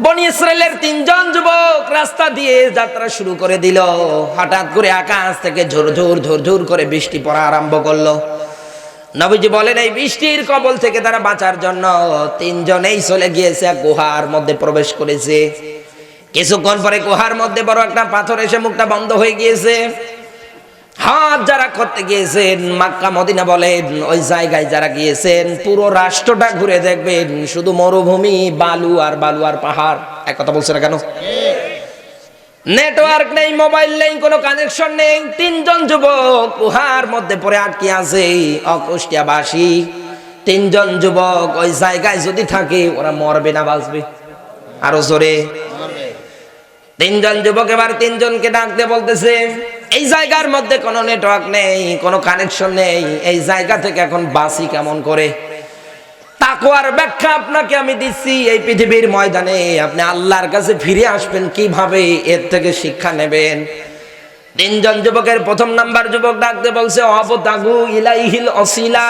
A: বনি ইসরাইলের 3 জন যুবক রাস্তা দিয়ে যাত্রা শুরু করে দিল। হঠাৎ করে আকাশ থেকে ঝুরঝুর করে বৃষ্টি পড়া আরম্ভ করলো। নবীজি বলেন, এই বৃষ্টির কবল থেকে তারা বাঁচার জন্য 3 জনেই চলে গিয়েছে, গুহার মধ্যে প্রবেশ করেছে। কিছুক্ষণ পরে গুহার মধ্যে বড় একটা পাথর এসে মুখটা বন্ধ হয়ে গিয়েছে। হাত যারা করতে গিয়েছেন, মক্কা মদিনা বলেন, ওই জায়গায় যারা গিয়েছেন পুরো রাষ্ট্রটা ঘুরে দেখবেন, শুধু মরুভূমি, বালু আর পাহাড়। এক কথা বলছে না কেন? নেটওয়ার্ক নেই, মোবাইল নেই, কোনো কানেকশন নেই। 3 জন যুবক গুহার মধ্যে পড়ে আটকে আছে। কুষ্টিয়াবাসী 3 জন যুবক ওই জায়গায় যদি থাকে ওরা মরবে না বাঁচবে? আরো জোরে। 3 জন যুবক এবার 3 জনকে ডাক দিয়ে বলতেছে, এই জায়গার মধ্যে কোনো নেটওয়ার্ক নেই, কোনো কানেকশন নেই, এই জায়গা থেকে এখন বাঁচি কেমন করে? তাকওয়ার ব্যাখ্যা আপনাকে আমি দিচ্ছি। এই পৃথিবীর ময়দানে আপনি আল্লাহর কাছে ফিরে আসবেন কিভাবে, এর থেকে শিক্ষা নেবেন। 3 জন যুবকের প্রথম নাম্বার যুবক ডাকতে বলছে, অবতাগু ইলাইহিল ওসিলা।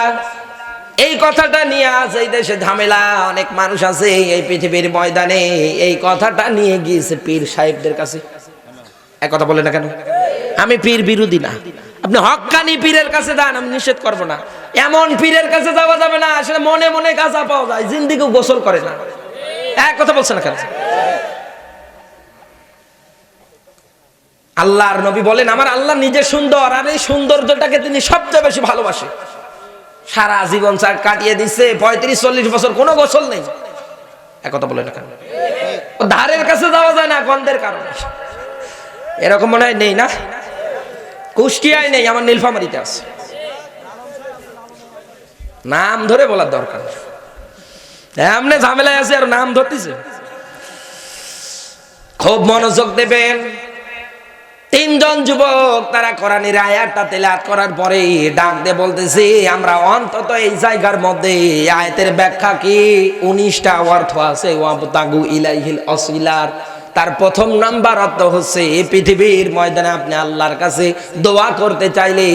A: এই কথাটা নিয়ে আজ এই দেশে ঝামেলা, অনেক মানুষ আছে এই পৃথিবীর ময়দানে এই কথাটা নিয়ে গিয়েছে পীর সাহেবদের কাছে। এক কথা বলে না কেন? আমি পীর বিরোধী না, আপনি হক্কানি পীরের কাছে যান, আমি নিষেধ করব না। এমন পীরের কাছে যাওয়া যাবে না আসলে মনে মনে গাঁজা পাওয়া যায়, জিন্দিগিও গোসল করে না। এক কথা বলছে না কেন? আল্লাহর নবী বলেন, আমার আল্লাহ নিজে সুন্দর, আর এই সৌন্দর্যটাকে তিনি সবচেয়ে বেশি ভালোবাসে। সারা জীবন কাটিয়ে দিচ্ছে 35-40 বছর, কোনো গোসল নেই। এক কথা বলে না কেন? ধারের কাছে যাওয়া যায় না গন্ধের কারণে। এরকম মনে হয় নেই না? কুষ্টিয়ায় নেই, আমার নীলফামারীতে আছে। নাম ধরে বলার দরকার, এমনি ঝামেলায় আছে আর নাম ধরতেছে। খুব মনোযোগ দেবেন। 3 জন যুবক তারা কোরআনের আয়াতটা তেলাওয়াত করার পরে ডাক দিয়ে বলতেছে, আমরা অন্তত এই জায়গার মধ্যে আয়াতের ব্যাখ্যা কি 19টা অর্থ আছে। ওয়াবতাগু ইলাইহিল ওসিলার তার প্রথম নাম্বার অর্থ হচ্ছে, এই পৃথিবীর ময়দানে আপনি আল্লাহর কাছে দোয়া করতে চাইলে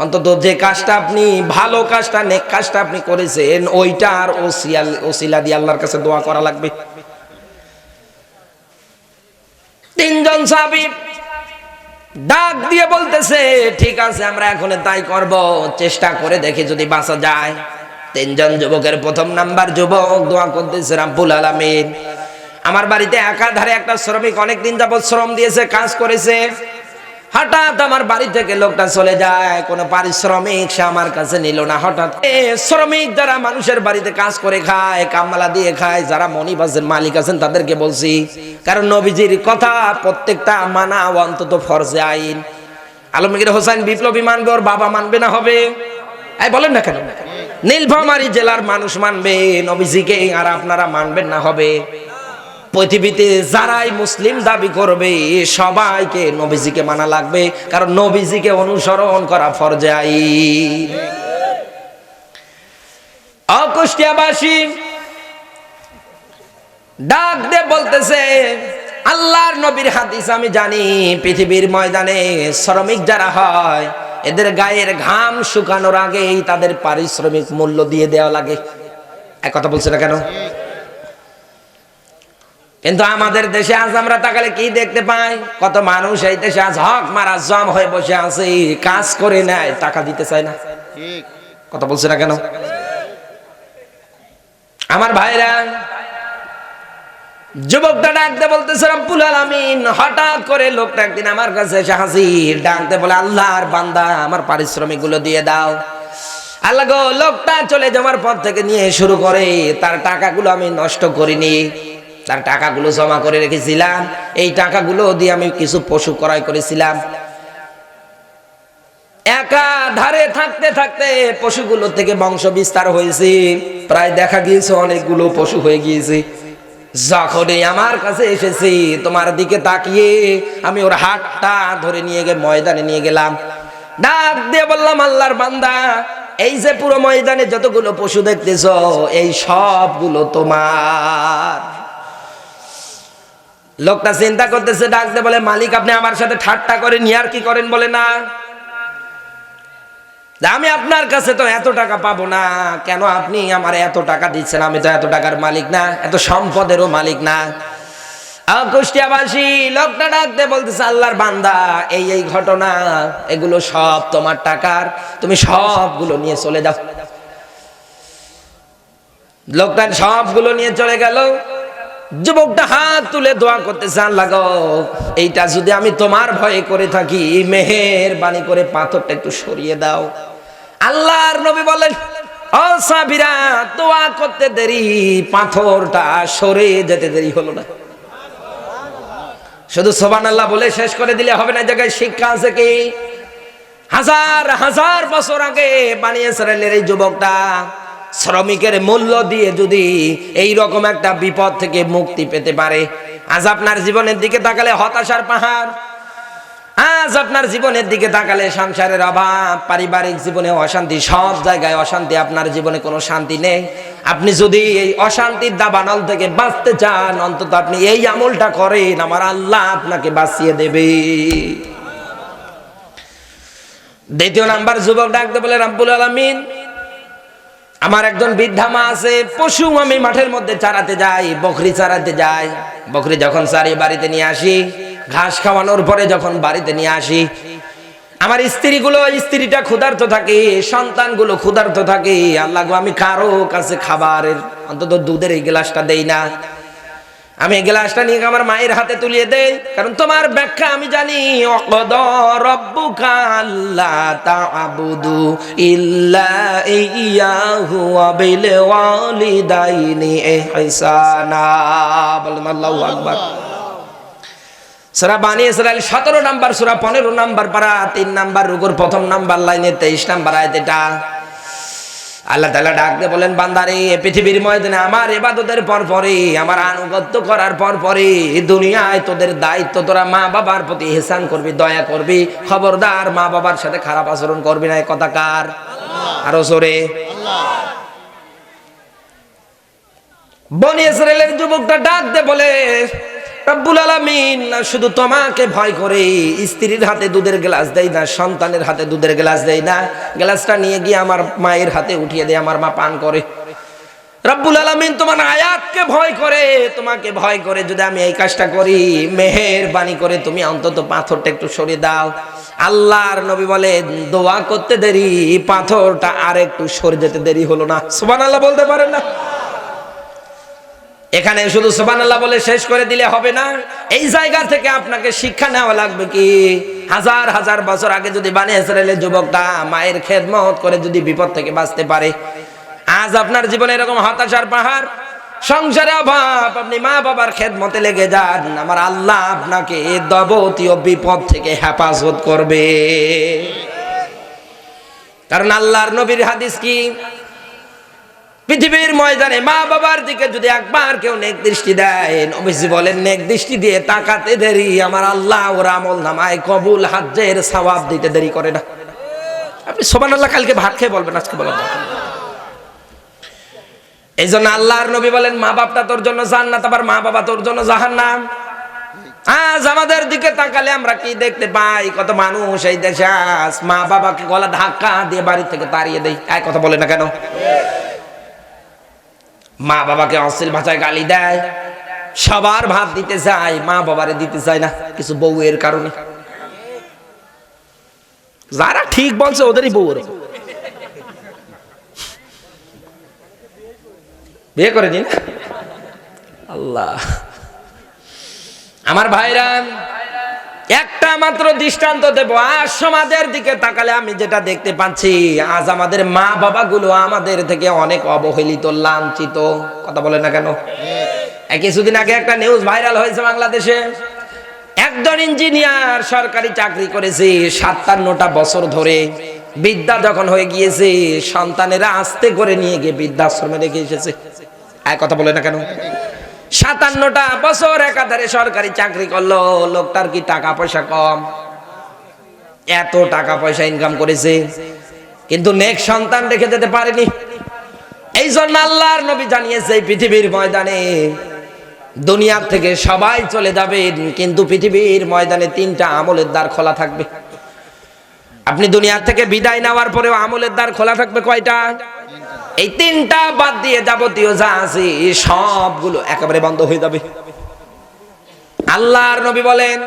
A: অন্তত যে কাজটা আপনি ভালো কাজটা, নেক কাজটা আপনি করেছেন, ওইটার ওসিলা দিয়ে আল্লাহর কাছে দোয়া করা লাগবে। 3 জন সাহাবী ডাক দিয়ে বলতেছে, ঠিক আছে আমরা এখন তাই করব, চেষ্টা করে দেখি যদি বাঁচা যায়। 3 জন যুবকের প্রথম নাম্বার যুবক দোয়া করতেছে, রব্বুল আলামিন, আমার বাড়িতে একাধারে একটা শ্রমিক অনেকদিন যাবত শ্রম দিয়েছে, কাজ করেছে। হঠাৎ আমার বাড়ি থেকে লোকটা চলে যায়, কোনো পারিশ্রমিক সে আমার কাছে নিল না। হঠাৎ শ্রমিক যারা মানুষের বাড়িতে কাজ করে খায়, কামলা দিয়ে খায়, যারা মনিবাসের মালিক আছেন তাদেরকে বলছি, কারণ নবীজির কথা প্রত্যেকটা মানা অন্তত ফরজে আইন। আলমগীর হোসেন বিপ্লবী মানবে, ওর বাবা মানবে না হবে? এই বলেন না কেন? নীলফামারী জেলার মানুষ মানবে নবীজিকে, আর আপনারা মানবেন না হবে? পৃথিবীতে যারাই মুসলিম দাবি করবে সবাইকে নবীজিকে মানা লাগবে, কারণ নবীজিকে অনুসরণ করা ফরজে আইন। কুষ্টিয়াবাসী ডাক দিয়ে বলতেছে, আল্লাহর নবীর হাদিস আমি জানি, পৃথিবীর ময়দানে শ্রমিক যারা হয় এদের গায়ের ঘাম শুকানোর আগেই তাদের পারিশ্রমিক মূল্য দিয়ে দেওয়া লাগে। এক কথা বলছে না কেন? কিন্তু আমাদের দেশে আজ আমরা তাকালে কি দেখতে পাই? কত মানুষ এই দেশে আজ হক মারা জম হয়ে বসে আছে, কাজ করে নেয়, টাকা দিতে চায় না। কথা বলছে না কেন? আমার ভাইরা, যুবকটা ডাকতে বলতেছে, রব্বুল আলামিন, হঠাৎ করে লোকটা একদিন আমার কাছে এসে হাজির, ডাকতে বলে, আল্লাহর বান্দা আমার পারিশ্রমিক গুলো দিয়ে দাও। আল্লাহ গো, লোকটা চলে যাওয়ার পর থেকে নিয়ে শুরু করে তার টাকাগুলো আমি নষ্ট করিনি, তার টাকাগুলো জমা করে রেখেছিলাম, এই টাকাগুলো দিয়ে আমি কিছু পশু ক্রয় করেছিলাম। একা ধারে থাকতে থাকতে পশুগুলো থেকে বংশ বিস্তার হয়েছে, প্রায় দেখা গিয়েছে অনেকগুলো পশু হয়ে গিয়েছে। যখনই আমার কাছে এসেছি তোমার দিকে তাকিয়ে আমি ওর হাতটা ধরে নিয়ে গিয়ে ময়দানে নিয়ে গেলাম, ডাক দিয়ে বললাম, আল্লাহর বান্দা, এই যে পুরো ময়দানে যতগুলো পশু দেখতেছো এই সবগুলো তোমার। লোকটা চিন্তা করতেছে, ডাক দিয়ে বলে, মালিক আপনি আমার সাথে ঠাট্টা করেন, আর কি করেন বলে না, আমি আপনার কাছে তো এত টাকা পাবো না, কেন আপনি আমার এত টাকা দিচ্ছেন? আমি তো এত টাকার মালিক না, এত সম্পদেরও মালিক না। কুষ্টিয়াবাসী লোকটা ডাকতে বলতেছে, আল্লাহর বান্দা, এই এই ঘটনা, এগুলো সব তোমার টাকার, তুমি সবগুলো নিয়ে চলে যাও। লোকটা সবগুলো নিয়ে চলে গেল। যুবকটা হাত তুলে দোয়া করতেছে, আল্লাহ গো, এইটা যদি আমি তোমার ভয়ে করে থাকি, মেহেরবানি করে পাথরটা একটু সরিয়ে দাও। আল্লাহর নবী বলেন, ও সাহাবীরা, দোয়া করতে দেরি, পাথরটা সরে যেতে দেরি হলো না। শুধু সুবহানাল্লাহ বলে শেষ করে দিলে হবে না, জায়গায় শিক্ষা আছে কি? হাজার হাজার বছর আগে বানি ইসরাইলের এই যুবকটা শ্রমিকের মূল্য দিয়ে যদি এই রকম একটা বিপদ থেকে মুক্তি পেতে পারে, আজ আপনার জীবনের দিকে তাকালে হতাশার পাহাড়, আজ আপনার জীবনের দিকে তাকালে সংসারের অভাব, পারিবারিক জীবনে অশান্তি, সব জায়গায় অশান্তি, আপনার জীবনে কোনো শান্তি নেই। আপনি যদি এই অশান্তির দাবানল থেকে বাঁচতে চান, অন্তত আপনি এই আমলটা করেন, আমার আল্লাহ আপনাকে বাঁচিয়ে দেবে। দ্বিতীয় নাম্বার, যুবক ডাকতে বলে, রব্বুল আলামিন, আমার একজন বৃদ্ধা মা আছে, পশু আমি মাঠের মধ্যে চারাতে যাই, বকরি চারাতে যাই, বকরি যখন চারিয়ে বাড়িতে নিয়ে আসি, ঘাস খাওয়ানোর পরে যখন বাড়িতে নিয়ে আসি, আমার স্ত্রীটা ক্ষুধার্ত থাকে, সন্তানগুলো ক্ষুধার্ত থাকে, আল্লাহ গো, আমি কারো কাছে খাবারের অন্তত দুধের এই গ্লাসটা দেই না, আমি এই গ্লাসটা নিয়ে আমার মায়ের হাতে তুলিয়ে দেই, কারণ তোমার ব্যাখ্যা আমি জানি, ওয়াকাদা রাব্বুকা আল্লা তা'বুদু ইল্লা ইয়্যাহু ওয়া বিল ওয়ালিদাইনি ইহসানা। বলেন আল্লাহু আকবার। সূরা বানি ইসরাইল 17 নাম্বার সূরা 15 নাম্বার পারা 3 নাম্বার রুকুর প্রথম নাম্বার লাইনে 23 নাম্বার আয়াত। এটা আল্লাহ তাআলা ডাক দিয়ে বলেন, বান্দারে, পৃথিবীর ময়দানে আমার ইবাদতের পর পরে, আমার আনুগত্য করার পর পরে, দুনিয়ায় তোদের দায়িত্ব, তোরা মা বাবার প্রতি ইহসান করবি, দয়া করবি, খবরদার মা বাবার সাথে খারাপ আচরণ করবি না। এই কথা কার? আরো জোরে। বনি ইসরাইলের যুবকটা ডাক দিয়ে বলে, রব্বুল আলামিন, শুধু তোমাকে ভয় করে স্ত্রীর হাতে দুধের গ্লাস দেই না, সন্তানের হাতে দুধের গ্লাস দেই না, গ্লাসটা নিয়ে গিয়ে আমার মায়ের হাতে উঠিয়ে দেয়, আমার মা পান করে। রব্বুল আলামিন, তোমার আয়াতকে ভয় করে, তোমাকে ভয় করে যদি আমি এই কাজটা করি, মেহেরবানি করে তুমি অন্তত পাথরটা একটু সরিয়ে দাও। আল্লাহর নবী বলে, দোয়া করতে দেরি, পাথরটা আর একটু সরে যেতে দেরি হলো না। সুবহানাল্লাহ বলতে পারেন না? এখানে শুধু সুবহানাল্লাহ বলে শেষ করে দিলে হবে না, এই জায়গা থেকে আপনাকে শিক্ষা নেওয়া লাগবে কি, হাজার হাজার বছর আগে যদি বানি ইসরাইলের যুবকটা মায়ের খেদমত করে যদি বিপদ থেকে বাঁচতে পারে, আজ আপনার জীবনে এরকম হতাশার পাহাড়, সংসারে অভাব, আপনি মা বাবার খেদমতে লেগে যান, আমার আল্লাহ আপনাকে যাবতীয় বিপদ থেকে হেফাজত করবে। কারণ আল্লাহর নবীর হাদিস কি, পৃথিবীর ময়দানে মা বাবার দিকে যদি একবার কেউ নেক দৃষ্টি দেয়, নবীজি বলেন, নেক দৃষ্টি দিয়ে তাকাতে দেরি, আমার আল্লাহ ওর আমল নামায় কবুল হজ্জের সওয়াব দিতে দেরি করে না। আপনি সুবহানাল্লাহ কালকে ভাত খেয়ে বলবেন, আজকে বলেন না। এই জন্য আল্লাহর নবী বলেন, মা বাপটা তোর জন্য জান্নাত, আবার মা বাবা তোর জন্য জাহান্নাম। আজ আমাদের দিকে তাকালে আমরা কি দেখতে পাই, কত মানুষ এই দেশে আজ মা বাবাকে গলা ধাক্কা দিয়ে বাড়ি থেকে তাড়িয়ে দেয়। এক কথা বলে না কেন? মা বাবাকে অশ্লীল ভাষায় গালি দেয়, সবার ভাত দিতে চায়, মা বাবারে দিতে চায় না, কিছু বউয়ের কারণে। যারা ঠিক বলছে ওদেরই বউ বিয়ে করে দিন। আল্লাহ, আমার ভাইরা, একটা মাত্র দৃষ্টান্ত দেব। আজ সমাজের দিকে তাকালে আমি যেটা দেখতে পাচ্ছি, আজ আমাদের মা বাবাগুলো আমাদের থেকে অনেক অবহেলিত, লাঞ্ছিত। কথা বলে না কেন? কিছুদিন আগে একটা নিউজ ভাইরাল হয়েছে বাংলাদেশে। একজন ইঞ্জিনিয়ার সরকারি চাকরি করেছে 57টা বছর ধরে। বিদ্যা যখন হয়ে গিয়েছে, সন্তানেরা আস্তে করে নিয়ে গিয়ে বৃদ্ধাশ্রমে রেখে এসেছে। কথা বলে না কেন? 57টা বছর একাধারে সরকারি চাকরি করলো। লোকটার কি টাকা পয়সা কম? এত টাকা পয়সা ইনকাম করেছে, কিন্তু নেক্সট সন্তান রেখে যেতে পারেনি। এই জন্য আল্লাহর নবী জানিয়েছে, পৃথিবীর ময়দানে দুনিয়ার থেকে সবাই চলে যাবেন, কিন্তু পৃথিবীর ময়দানে 3টা আমলের দ্বার খোলা থাকবে। আপনি দুনিয়ার থেকে বিদায় নেওয়ার পরেও আমলের দ্বার খোলা থাকবে কয়টা? এই 3টা বাদ দিয়ে যাবতীয় যা আছে সবগুলো একেবারে বন্ধ হয়ে যাবে। আল্লাহর নবী বলেন,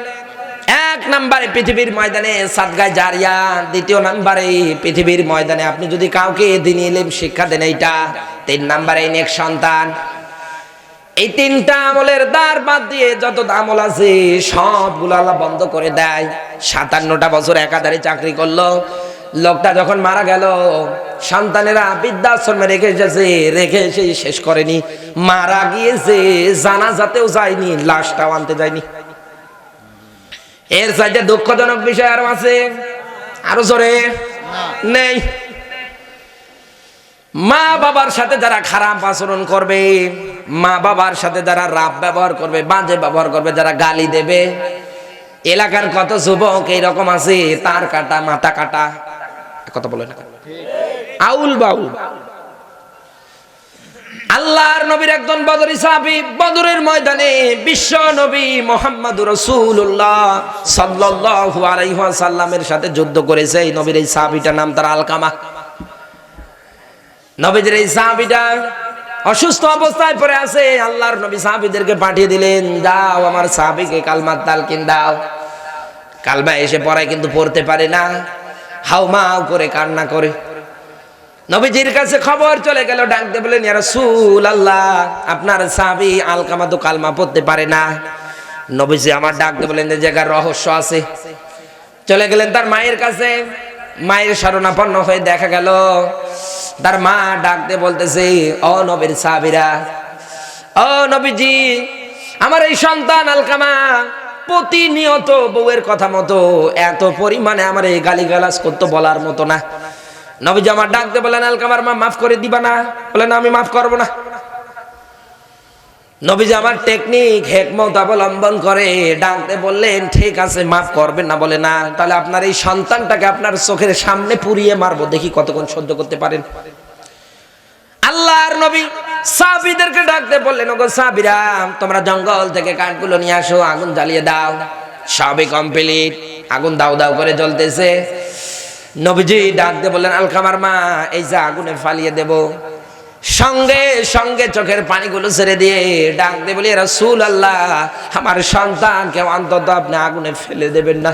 A: 1 নম্বরে পৃথিবীর ময়দানে সাদগায়ে জারিয়া, 2 নম্বরে পৃথিবীর ময়দানে আপনি যদি কাউকে দ্বীনি ইলম শিক্ষা দেন এইটা, 3 নম্বরে নেক্সট সন্তান। এই 3টা আমলের দ্বার বাদ দিয়ে যত আমল আছে সবগুলো আল্লাহ বন্ধ করে দেয়। 57টা বছর একাধারে চাকরি করলো। লোকটা যখন মারা গেল, সন্তানেরা বৃদ্ধাশ্রমে রেখে এসেছে, রেখে এসে শেষ করেনি, মারা গিয়েছে, জানাজাতেও যায়নি, লাশটাও আনতে যায়নি। এর চাইতে দুঃখজনক বিষয় আরো আছে? আরো জোরে নেই। মা বাবার সাথে যারা খারাপ আচরণ করবে, মা বাবার সাথে যারা রাব ব্যবহার করবে, বাজে ব্যবহার করবে, যারা গালি দেবে, এলাকার কত যুবক এইরকম আছে, তার কাটা মাথা কাটা। কথা বলে না, আউল বাউল। আল্লাহর নবীর একজন বদরি সাহাবী বদরের ময়দানে বিশ্ব নবী মুহাম্মদুর রাসূলুল্লাহ সাল্লাল্লাহু আলাইহি ওয়াসাল্লামের সাথে যুদ্ধ করেছে। এই নবীর এই সাহাবীটার নাম তার আলকামা। নবীর এই সাহাবীটা অসুস্থ অবস্থায় পড়ে আছে। আল্লাহর নবী সাহাবীদেরকে পাঠিয়ে দিলেন, যাও আমার সাহাবীকে কালমাত তালকিন দাও। কালমা এসে পড়ায় কিন্তু পড়তে পারে না, হাউমাউ করে কান্না করে। নবীজির কাছে খবর চলে গেল, ডাক দিয়ে বলেন, ইয়া রাসূলুল্লাহ, আপনার সাহাবী আলকামা তো কালমা পড়তে পারে না। নবীজি আমার ডাক দিয়ে বলেন, এই জায়গার রহস্য আছে। চলে গেলেন তার মায়ের কাছে। মায়ের শরণাপন্ন হয়ে দেখা গেল তার মা ডাক দিয়ে বলতেছে, ও নবীর সাহাবীরা, ও নবীজি, আমার এই সন্তান আলকামা প্রতিনিয়ত বউয়ের কথা মতো এত পরিমাণে আমার এই গালিগালাজ করতে বলার মতো না। নবীজি আমার ডাক দিয়ে বলেন, আলকামার মা, মাফ করে দিবা না? বলেন, আমি মাফ করবো না। নবীজি আমার টেকনিক হিকমত অবলম্বন করে ডাকতে বললেন, ঠিক আছে, মাফ করবেন না? বলে না। তাহলে আপনার এই সন্তানটাকে আপনার চোখের সামনে পুড়িয়ে মারবো, দেখি কতক্ষণ সহ্য করতে পারেন। আল্লাহর নবী সাহাবীদেরকে ডাকতে বললেন, ওগো সাহাবীরা, তোমরা জঙ্গল থেকে কাঠগুলো নিয়ে আসো, আগুন জ্বালিয়ে দাও। সবই কমপ্লিট, আগুন দাও দাও করে জ্বলতেছে। নবীজি ডাকতে বললেন, আলকামার মা, এই যে আগুনে ফালিয়ে দেব। সঙ্গে সঙ্গে চোখের পানিগুলো ছেড়ে দিয়ে ডাক দিয়ে বলি, রাসূলুল্লাহ, আমার সন্তানকে অন্তত আপনি আগুনে ফেলে দেবেন না।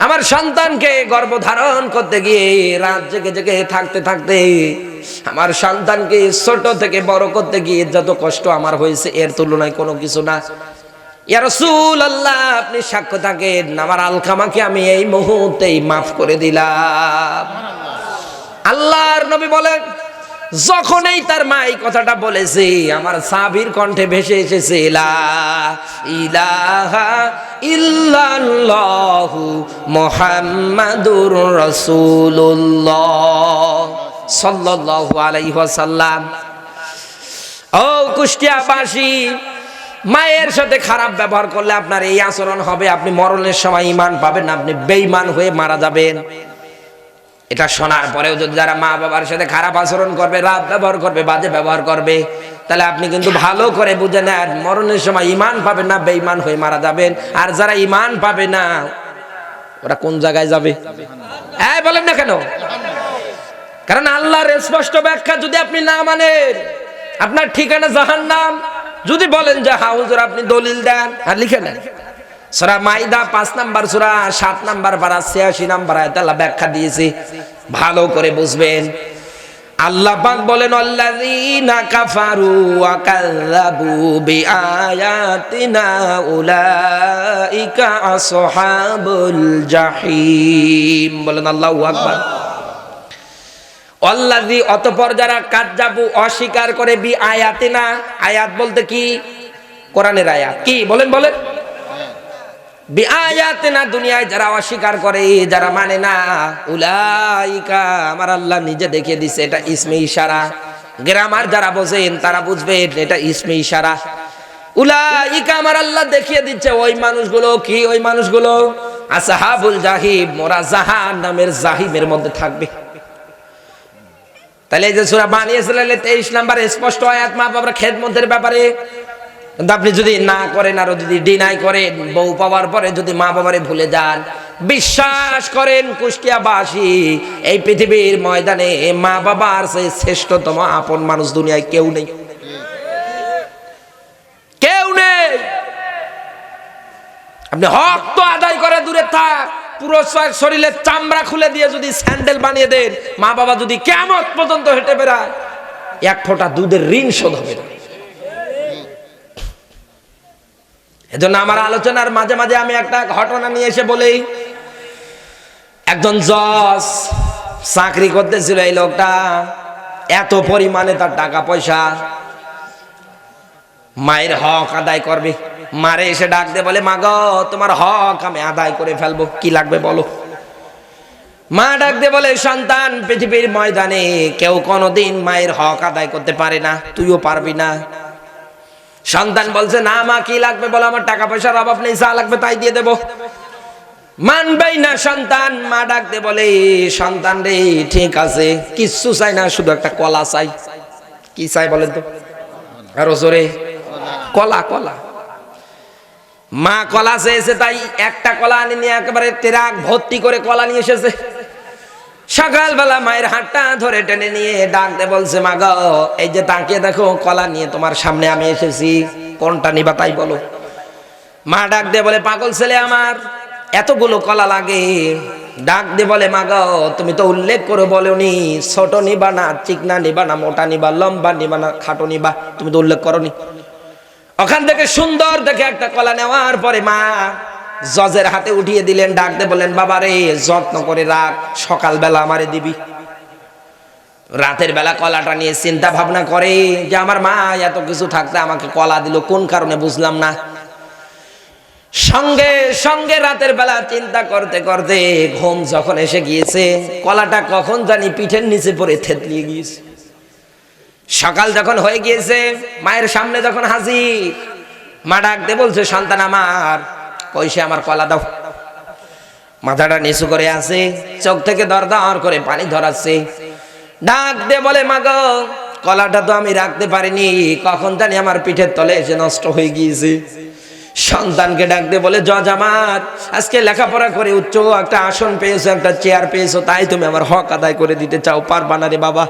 A: আমার সন্তানকে গর্ভধারণ করতে গিয়ে রাত জেগে জেগে থাকতে থাকতে আমার সন্তানকে ছোট থেকে বড় করতে গিয়ে যত কষ্ট আমার হয়েছে এর তুলনায় কোনো কিছু না। ইয়া রাসূলুল্লাহ, আপনি সাক্ষ্য থাকেন, আমার আলকামাকে আমি এই মুহূর্তেই মাফ করে দিলাম। আল্লাহর নবী বলেন, যখনই তার মা এই কথাটা বলেছে, আমার সাহাবীর কণ্ঠে ভেসে এসেছে, লা ইলাহা ইল্লাল্লাহু মুহাম্মাদুর রাসূলুল্লাহ সাল্লাল্লাহু আলাইহি ওয়াসাল্লাম। ও কুষ্টিয়াবাসী, মায়ের সাথে খারাপ ব্যবহার করলে আপনার এই আচরণ হবে। আপনি মরণের সময় ঈমান পাবেন না, আপনি বেঈমান হয়ে মারা যাবেন। এটা শোনার পরেও যদি যারা মা বাবার সাথে খারাপ আচরণ করবে, রাত ব্যবহার করবে, বাজে ব্যবহার করবে, তাহলে আপনি কিন্তু ভালো করে বুঝে নেন, মরণের সময় ঈমান পাবেন না, বেঈমান হয়ে মারা যাবেন। আর যারা ঈমান পাবে না, ওরা কোন জায়গায় যাবে? হ্যাঁ, বলেন না কেন? কারণ আল্লাহর স্পষ্ট ব্যাখ্যা যদি আপনি না মানেন, আপনার ঠিকানা জাহান্নাম। যদি বলেন যে হ্যাঁ হুজুর, আপনি দলিল দেন আর লিখে নেন। সূরা মাইদা 5 নাম্বার সূরা 7 নাম্বার পারা 86 নাম্বার আয়াতে আল্লাহ ব্যাখ্যা দিয়েছে, ভালো করে বুঝবেন। আল্লাহ পাক বলেন আল্লাযীনা কাফারু ওয়া কাযযাবু বিআয়াতিনা উলাইকা আসহাবুল জাহিম। বলেন আল্লাহু আকবার। আল্লাযী অতঃপর যারা কাযযাবু অস্বীকার করে বিআয়াতিনা, আয়াত বলতে কি? কোরআনের আয়াত। কি বলেন বলেন? বিআয়াতিনা, দুনিয়ায় যারা অস্বীকার করে, যারা মানে না, উলাইকা, আমার আল্লাহ নিজে দেখিয়ে দিছে এটা ইসমে ইশারা। গ্রামার যারা বোঝেন তারা বুঝবেন এটা ইসমে ইশারা। উলাইকা, আমার আল্লাহ দেখিয়ে দিচ্ছে ওই মানুষগুলো। কি ওই মানুষগুলো? আসহাবুল জাহিম, ওরা জাহান্নামের জাহিমের মধ্যে থাকবে। তাহলে এই যে সূরা বানী ইসরাঈলের 23 নম্বর স্পষ্ট আয়াত মা বাবার খেদমতের ব্যাপারে। কিন্তু আপনি যদি না করেন আর যদি ডিনাই করেন, বউ পাওয়ার পরে যদি মা বাবারে ভুলে যান, বিশ্বাস করেন কুষ্টিয়াবাসী, এই পৃথিবীর ময়দানে মা বাবার সেই শ্রেষ্ঠতম আপন মানুষ দুনিয়ায় কেউ নেই, কেউ নেই। আপনি হক তো আদায় করে দূরে থাক, পুরো শরীরের চামড়া খুলে দিয়ে যদি স্যান্ডেল বানিয়ে দেন, মা বাবা যদি কিয়ামত পর্যন্ত হেঁটে বেড়ায়, এক ফোঁটা দুধের ঋণ শোধ হবে না। এজন্য আমার আলোচনার মাঝে মাঝে আমি একটা ঘটনা নিয়ে এসে বলি, একজন জজ চাকরি করতেছিল, এই লোকটা এত পরিমাণে তার টাকা পয়সা, মায়ের হক আদায় করবে। মারে এসে ডাক দিয়ে বলে, মা গো, তোমার হক আমি আদায় করে ফেলবো, কি লাগবে বলো। মা ডাক দিয়ে বলে, সন্তান, পৃথিবীর ময়দানে কেউ কোনোদিন মায়ের হক আদায় করতে পারে না, তুইও পারবি না। সন্তান বলছে, না মা, কি লাগবে বলো, আমার টাকা পয়সার অভাব নেই, যা লাগবে তাই দিয়ে দেবো। মানবেই না সন্তান। মা ডাক দিয়ে বলে, সন্তান রে, ঠিক আছে, কিচ্ছু চাই না, শুধু একটা কলা চাই। কি চাই বলেন তো? আরো জোরে। কলা। কলা। মা কলা চেয়েছে, তাই একটা কলা আনি নিয়ে একেবারে ট্রাক ভর্তি করে কলা নিয়ে এসেছে। সকালবেলা মায়ের হাতটা ধরে টেনে নিয়ে ডাক দিয়ে বলছে, মা গো, এই যে তাকিয়ে দেখো, কলা নিয়ে তোমার সামনে আমি এসেছি, কোনটা নিবা তাই বলো। মা ডাক দিয়ে বলে, পাগল ছেলে আমার, এতগুলো কলা লাগে? ডাক দিয়ে বলে, মা গো, তুমি তো উল্লেখ করে বলোনি ছোট নিবা না, চিকনা নিবা না, মোটা নিবা, লম্বা নিবা না, খাটো নিবা, তুমি তো উল্লেখ করনি। ওখান থেকে সুন্দর দেখে একটা কলা নেওয়ার পরে মা জজের হাতে উঠিয়ে দিলেন। ডাক দিয়ে বলেন, বাবা রে, যত্ন করে রাখ, সকালবেলা আমারে দিবি। রাতের বেলা কলাটা নিয়ে চিন্তা ভাবনা করে যে আমার মা এত কিছু থাকতে আমাকে কলা দিল, কোন কারণে বুঝলাম না। সঙ্গে সঙ্গে রাতের বেলা চিন্তা করতে করতে ঘুম যখন এসে গিয়েছে, কলাটা কখন জানি পিঠের নিচে পড়ে থেতলিয়ে গিয়েছে। সকাল যখন হয়ে গিয়েছে, মায়ের সামনে যখন হাজির, মা ডাক দিয়ে বলছে, সন্তান আমার, কইসে আমার কলা দাও। মাথাটা নিচু করে আছে, চোখ থেকে দরদর করে পানি ধরাচ্ছে। ডাক দিয়ে বলে, মা গো, কলাটা তো আমি রাখতে পারিনি, কখন জানি আমার পিঠের তলে এসে নষ্ট হয়ে গিয়েছে। সন্তানকে ডাক দিয়ে বলে, জজ আমার, আজকে লেখাপড়া করে উচ্চ একটা আসন পেয়েছো, একটা চেয়ার পেয়েছো, তাই তুমি আমার হক আদায় করে দিতে চাও, পারবা না রে বাবা।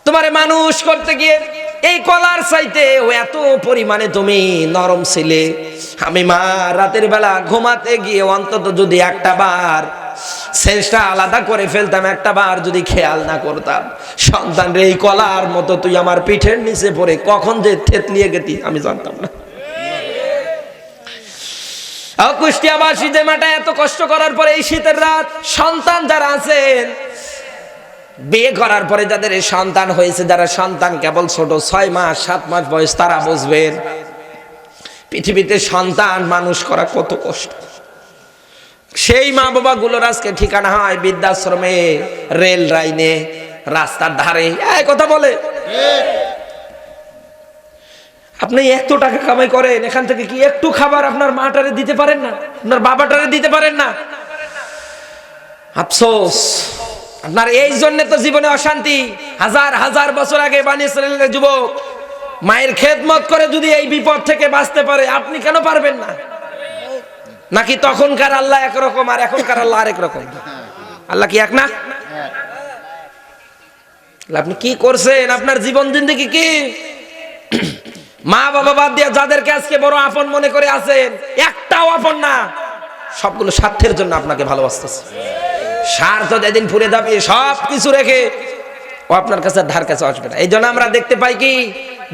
A: তোমারে মানুষ করতে গিয়ে এই কলার চাইতে এত পরিমাণে তুমি নরম ছিলে। আমি মা রাতের বেলা ঘুমাতে গিয়ে অন্তত যদি একটা বার শেষটা আলাদা করে ফেলতাম, একটা বার যদি খেয়াল না করতাম, সন্তান রে, এই কলার মতো তুই আমার পিঠের নিচে পড়ে কখন যে থেতলিয়ে গেতি আমি জানতাম না। কুষ্টিয়াবাসী যে মাটা এত কষ্ট করার পরে এই শীতের রাত, সন্তান যারা আছেন, বিয়ে করার পরে যাদের এই সন্তান হয়েছে, যারা সন্তান কেবল ছোট 6 মাস 7 মাস বয়স, তারা বুঝবেন পৃথিবীতে সন্তান মানুষ করা কত কষ্ট। সেই মা বাবা গুলোর আজকে ঠিকানা হয় বৃদ্ধাশ্রমে, রেল লাইনে, রাস্তার ধারে। এই কথা বলে, আপনি এত টাকা কামাই করেন, এখান থেকে কি একটু খাবার আপনার মাটারে দিতে পারেন না, আপনার বাবাটারে দিতে পারেন না? আফসোস, আপনার এই জন্য তো জীবনে অশান্তি। হাজার হাজার বছর আগে বনী ইসরাঈলের যুবক মায়ের খেদমত করে যদি এই বিপদ থেকে বাঁচতে পারে, আপনি কেন পারবেন না? নাকি তখনকার আল্লাহ একরকম আর এখনকার আল্লাহ আরেক রকম? আল্লাহ কি এক না? আপনি কি করছেন? আপনার জীবন জিন্দেগি কি? মা বাবা বাদ দিয়ে যাদেরকে আজকে বড় আপন মনে করে আছেন, একটাও আপন না, সবগুলো স্বার্থের জন্য আপনাকে ভালোবাসতেছে। স্বার্থ যেদিন ফুরে যাবে, সব কিছু রেখে ও আপনার কাছে ধার কাছে আসবে না। এই জন্য আমরা দেখতে পাই কি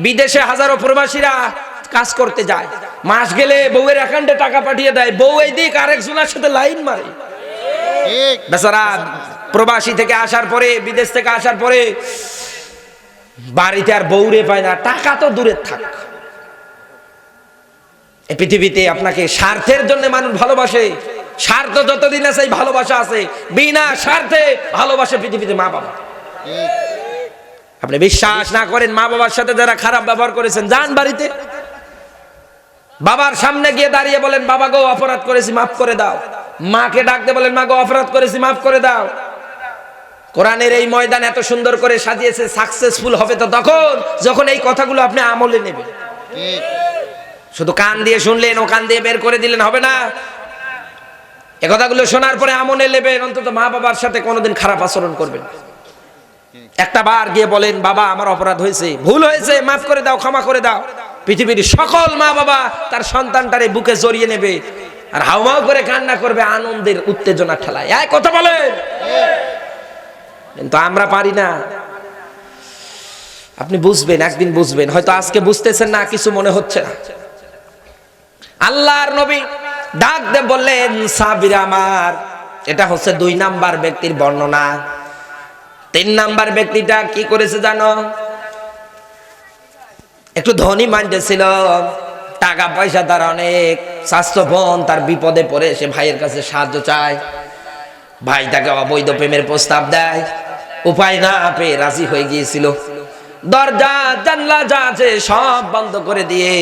A: বিদেশে হাজারো প্রবাসীরা কাজ করতে যায়, মাস গেলে বউয়ের অ্যাকাউন্টে টাকা পাঠিয়ে দেয়, বউ এই দিক আরেকজনের সাথে লাইন মারে। বেচারা প্রবাসী থেকে আসার পরে, বিদেশ থেকে আসার পরে বাড়িতে আর বউরে পায় না, টাকা তো দূরের থাক। এই পৃথিবীতে আপনাকে স্বার্থের জন্য মানুষ ভালোবাসে, স্বার্থ যতদিন আছে এই ভালোবাসা আছে, বিনা স্বার্থে ভালোবাসে পৃথিবীতে মা বাবা। আপনি বিশ্বাস না করেন, মা বাবার সাথে যারা খারাপ ব্যবহার করেছেন, যান বাড়িতে, বাবার সামনে গিয়ে দাঁড়িয়ে বলেন, বাবা গো অপরাধ করেছি মাফ করে দাও। মাকে ডাকতে বলেন, মা গো অপরাধ করেছি মাফ করে দাও। কোরআনের এই ময়দান এত সুন্দর করে সাজিয়েছে, সাকসেসফুল হবে তো তখন যখন এই কথাগুলো আপনি আমলে নেবেন। শুধু কান দিয়ে শুনলেন ও কান দিয়ে বের করে দিলেন হবে না। এই কথাগুলো শোনার পরে আমলে নেবেন, অন্তত মা বাবার সাথে কোনোদিন খারাপ আচরণ করবেন। একটা বার গিয়ে বলেন, বাবা আমার অপরাধ হয়েছে, ভুল হয়েছে, মাফ করে দাও, ক্ষমা করে দাও। পৃথিবীর সকল মা বাবা তার সন্তানটারে বুকে জড়িয়ে নেবে আর হাউমাউ করে কান্না করবে আনন্দের উত্তেজনা ঠেলায়। এই কথা বলেন, কিন্তু আমরা পারি না। আপনি বুঝবেন, একদিন বুঝবেন, হয়তো আজকে বুঝতেছেন না, কিছু মনে হচ্ছে না। আল্লাহর নবী ডাক দিয়ে বললেন, সাবির আমার, এটা হচ্ছে 2 নাম্বার ব্যক্তির বর্ণনা। 3 নাম্বার ব্যক্তিটা কি করেছে জানো? একটু ধনী মানতে ছিল, টাকা পয়সা তার অনেক, স্বাস্থ্য বোন তার বিপদে পড়ে সে ভাইয়ের কাছে সাহায্য চায়। ভাই তাকে অবৈধ প্রেমের প্রস্তাব দেয়, উপায় না পেয়ে রাজি হয়ে গিয়েছিল। দরজা জানলা যা আছে সব বন্ধ করে দিয়ে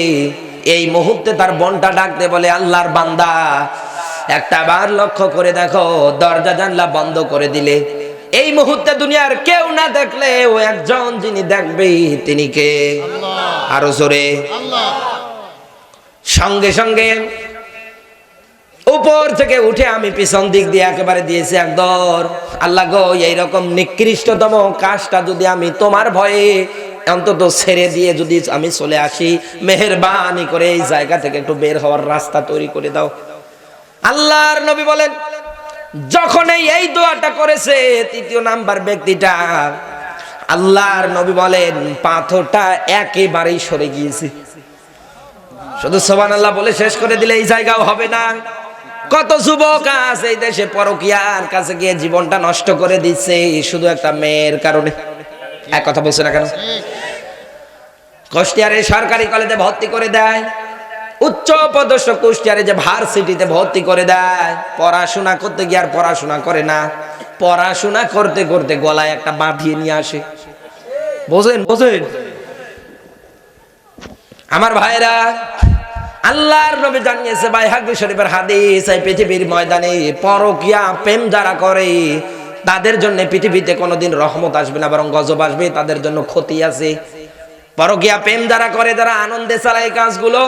A: এই মুহূর্তে তার বোনটা ডাকতে বলে, আল্লাহর বান্দা একটা বার লক্ষ্য করে দেখো, দরজা জানলা বন্ধ করে দিলে এই মুহূর্তে দুনিয়ার কেউ না দেখলে ও একজন যিনি দেখবে তিনি কে? আরো জোরে। সঙ্গে সঙ্গে উপর থেকে উঠে আমি পিছন দিক দিয়ে একেবারে দিয়েছি একদর। আল্লাহ গো, এইরকম নিকৃষ্টতম কাজটা যদি আমি তোমার ভয়ে অন্তত ছেড়ে দিয়ে যদি আমি চলে আসি, মেহেরবানি করে এই জায়গা থেকে একটু বের হওয়ার রাস্তা তৈরি করে দাও। আল্লাহর নবী বলেন, যখন এই দোয়াটা করেছে 3 নাম্বার ব্যক্তিটা, আল্লাহর নবী বলেন পাথরটা একেবারেই সরে গিয়েছে। শুধু সুবহানাল্লাহ বলে শেষ করে দিলে এই জায়গাও হবে না। কত যুবক আছে এই দেশে পরকীয়ার কাছে গিয়ে জীবনটা নষ্ট করে দিচ্ছে শুধু একটা মেয়ের কারণে। এক কথা বলছে না কেন? কুষ্টিয়ারে সরকারি কলেজে ভর্তি করে দেয়, উচ্চ পদস্থ কুষ্টিয়ারে যে ভার্সিটিতে ভর্তি করে দেয়, পড়াশোনা করতে গিয়ে আর পড়াশোনা করে না, পড়াশোনা করতে করতে গলায় একটা বাঁধিয়ে নিয়ে আসে। বোঝেন বোঝেন আমার ভাইরা, আল্লাহর নবী জানিয়েছে বাইহাকী শরীফের হাদিস, এই পৃথিবীর ময়দানে পরকীয়া প্রেম যারা করে তাদের জন্য পৃথিবীতে কোনোদিন রহমত আসবে না, বরং গজব আসবে, তাদের জন্য ক্ষতি আছে। পরকীয়া প্রেম যারা করে, যারা আনন্দে চালায় কাজগুলো,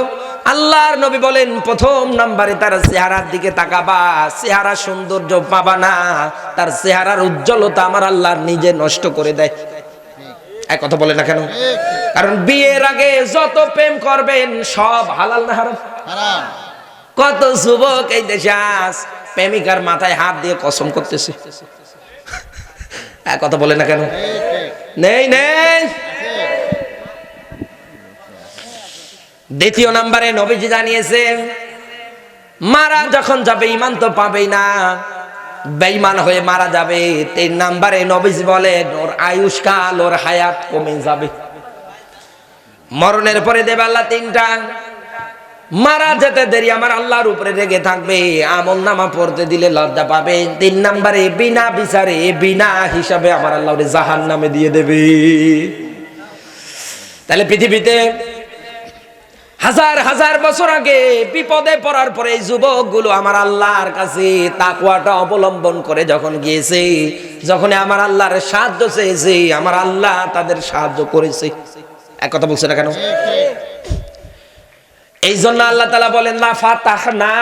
A: আল্লাহর নবী বলেন 1 নম্বরে তার চেহারার দিকে তাকাবা, চেহারা সৌন্দর্য পাবা না, তার চেহারার উজ্জ্বলতা আমার আল্লাহ নিজে নষ্ট করে দেয়। এক কথা বলে না কেন? কারণ বিয়ের আগে যত প্রেম করবেন সব হালাল না হারাম? হারাম। কত যুবক এই দেশে আজ প্রেমিকার মাথায় হাত দিয়ে কসম করতেছে। এক কথা বলে না কেন? নেই নেই। 2 নম্বরে নবীজি জানিয়েছেন, মারা যখন যাবে ঈমান তো পাবেই না, বেঈমান হয়ে মারা যাবে। 3 নম্বরে নবীজি বলেন ওর আয়ুষ্কাল, ওর হায়াত কমে যাবে। মরণের পরে দেবে আল্লাহ 3টা, মারা যেতে দেরি আমার আল্লাহর উপরে রেগে থাকবে, আমলনামা পড়তে দিলে লজ্জা পাবে। 3 নম্বরে বিনা বিচারে, বিনা হিসাবে আমার আল্লাহ ওরে জাহান্নামে দিয়ে দেবে। তাহলে পৃথিবীতে হাজার হাজার বছর আগে বিপদে পড়ার পরে এই যুবকগুলো আমার আল্লাহর কাছে তাকওয়াটা অবলম্বন করে যখন গিয়েছে, যখন আমার আল্লাহর সাহায্য চেয়েছে, আমার আল্লাহ তাদের সাহায্য করেছে। এক কথা বলছে না কেন? এই জন্য আল্লাহ তাআলা বলেন, লা ফাতাহনা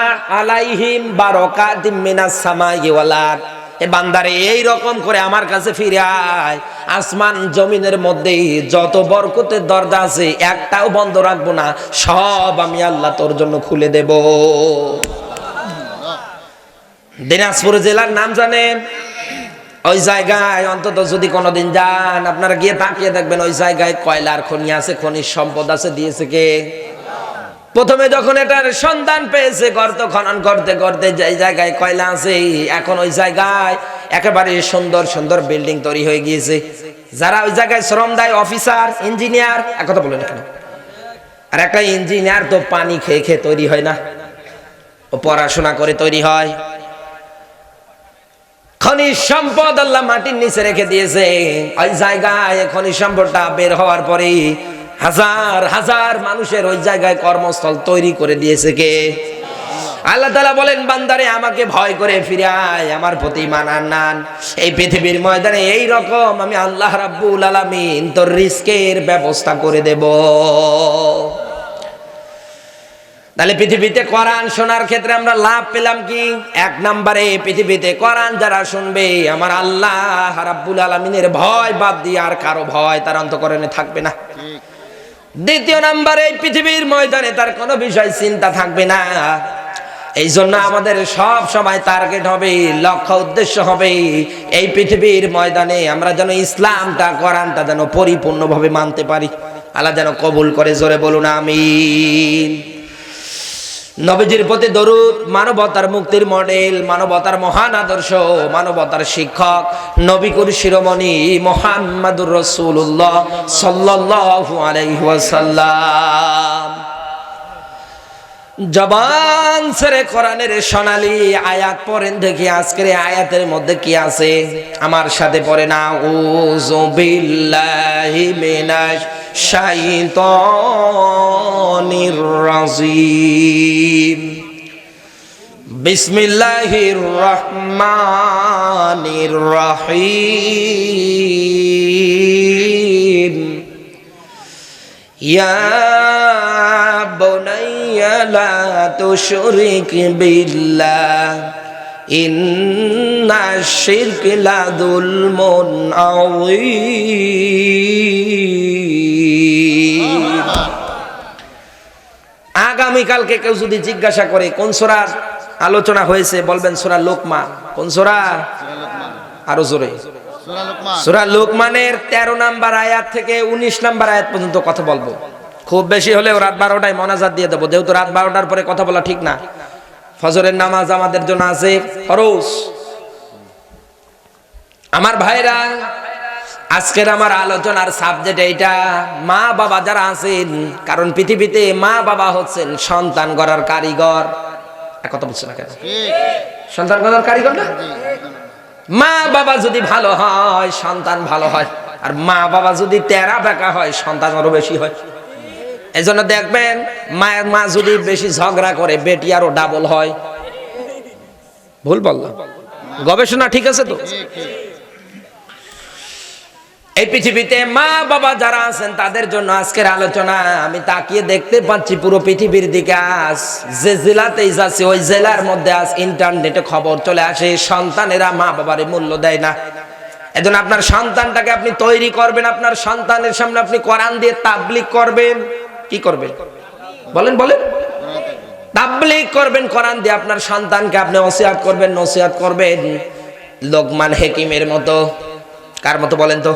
A: আলাইহিম বারাকাতিম মিনাস সামাই ওয়াল আরদ। এ বান্দারে এই রকম করে আমার কাছে ফিরে আয়, আসমান জমিনের মধ্যে যত বরকতের দরজা আছে একটাও বন্ধ রাখবো না, সব আমি আল্লাহ তোর জন্য খুলে দেব। দিনাজপুর জেলার নাম জানেন? ওই জায়গায় অন্তত যদি কোনোদিন যান, আপনারা গিয়ে তাকিয়ে দেখবেন ওই জায়গায় কয়লার খনি আছে, খনিজ সম্পদ আছে, দিয়েছে কে? প্রথমে যখন এটার সন্ধান পেয়েছে, গর্ত খনন করতে করতে যে জায়গায় কয়লা আছে, এখন ওই জায়গায় একেবারে সুন্দর সুন্দর বিল্ডিং তৈরি হয়ে গিয়েছে। যারা ওই জায়গায় শ্রম দেয়, অফিসার, ইঞ্জিনিয়ার, এক কথা বলেন এখানে। আর একটা ইঞ্জিনিয়ার তো পানি খেয়ে খেয়ে তৈরি হয় না, ও পড়াশোনা করে তৈরি হয়। খনিজ সম্পদ আল্লাহ মাটির নিচে রেখে দিয়েছে। ওই জায়গায় খনিজ সম্পদটা বের হওয়ার পরে হাজার হাজার মানুষের ওই জায়গায় কর্মস্থল তৈরি করে দিয়েছে কে? আল্লাহ তাআলা বলেন, বান্দারে আমাকে ভয় করে ফিরে আয়, আমার প্রতি ঈমান আন। এই পৃথিবীর ময়দানে এই রকম আমি আল্লাহ রাব্বুল আলামিন তোর রিজকের ব্যবস্থা করে দেব। তাহলে পৃথিবীতে কোরআন শোনার ক্ষেত্রে আমরা লাভ পেলাম কি? এক নম্বরে, পৃথিবীতে কোরআন যারা শুনবে, আমার আল্লাহ রাব্বুল আলামিনের ভয় বাদ দিয়ে আর কারো ভয় তার অন্তঃকরণে থাকবে না। দ্বিতীয় নম্বরে, পৃথিবীর ময়দানে তার কোনো বিষয় চিন্তা থাকবে না। এই জন্য আমাদের সব সময় টার্গেট হবে, লক্ষ্য উদ্দেশ্য হবে, এই পৃথিবীর ময়দানে আমরা যেন ইসলামটা, কোরআনটা যেন পরিপূর্ণভাবে মানতে পারি। আল্লাহ যেন কবুল করে, জোরে বলুন আমিন। নবীজির প্রতি দরুদ, মানবতার মুক্তির মডেল, মানবতার মহান আদর্শ, মানবতার শিক্ষক, নবীকুর শিরোমণি মুহাম্মাদুর রাসূলুল্লাহ সাল্লাল্লাহু আলাইহি ওয়াসাল্লাম। জবান ছেড়ে কোরআনের সোনালী আয়াত পড়েন দেখি, আজকের আয়াতের মধ্যে কি আছে। আমার সাথে পড়েন, আউযু বিল্লাহি মিনাশ শাইতানির রাজিম, বিসমিল্লাহির রহমানির রহিম। ইয়া বুনাইয়া লা তুশরিক বিল্লাহ ইন্নাশ শিরকা লাযুলমুন আযীম। আগামীকালকে কেউ যদি জিজ্ঞাসা করে কোন সূরার আলোচনা হয়েছে, বলবেন সূরা লোকমান। কোন সূরা? আরো জোরে। সূরা লোকমানের 13 নম্বর আয়াত থেকে 19 নম্বর আয়াত পর্যন্ত কথা বলবো। খুব বেশি হলেও রাত 12টায় মোনাজাত দিয়ে দেবো, যেহেতু রাত 12টার পরে কথা বলা ঠিক না। ফজরের নামাজ আমাদের জন্য আছে ফরজ। আমার ভাইরা, আজকের আমার আলোচনার সাবজেক্ট এইটা, মা বাবা যারা আছেন, কারণ পৃথিবীতে মা বাবা হচ্ছেন সন্তান গড়ার কারিগর। কথা বলছে না কেন? সন্তান গড়ার কারিগর না? মা বাবা যদি ভালো হয়, সন্তান ভালো হয়। আর মা বাবা যদি তেরা বেকা হয়, সন্তান আরো বেশি হয়। এই জন্য দেখবেন, মায়ের মা যদি বেশি ঝগড়া করে, বেটি আরো ডাবল হয়। ভুল বললাম? গবেষণা ঠিক আছে তো? এই পৃথিবীতে মা বাবা যারা আছেন তাদের জন্য আজকের আলোচনা। আমি তাকিয়ে দেখতে পাচ্ছি পুরো পৃথিবীর দিকে, আজ যে জেলাতেই যাচ্ছে ওই জেলার মধ্যে আজ ইন্টারনেটে খবর চলে আসে, সন্তানেরা মা বাবারে মূল্য দেয় না। এজন্য আপনার সন্তানটাকে আপনি তৈরি করবেন, আপনার সন্তানের সামনে আপনি কোরআন দিয়ে তাবলীগ করবেন। কি করবেন বলেন? বলেন। তাবলীগ করবেন কোরআন দিয়ে, আপনার সন্তানকে আপনি ওসিয়াত করবেন, নসিহত করবেন লোকমান হাকিমের মতো। কার মতো বলেন তো?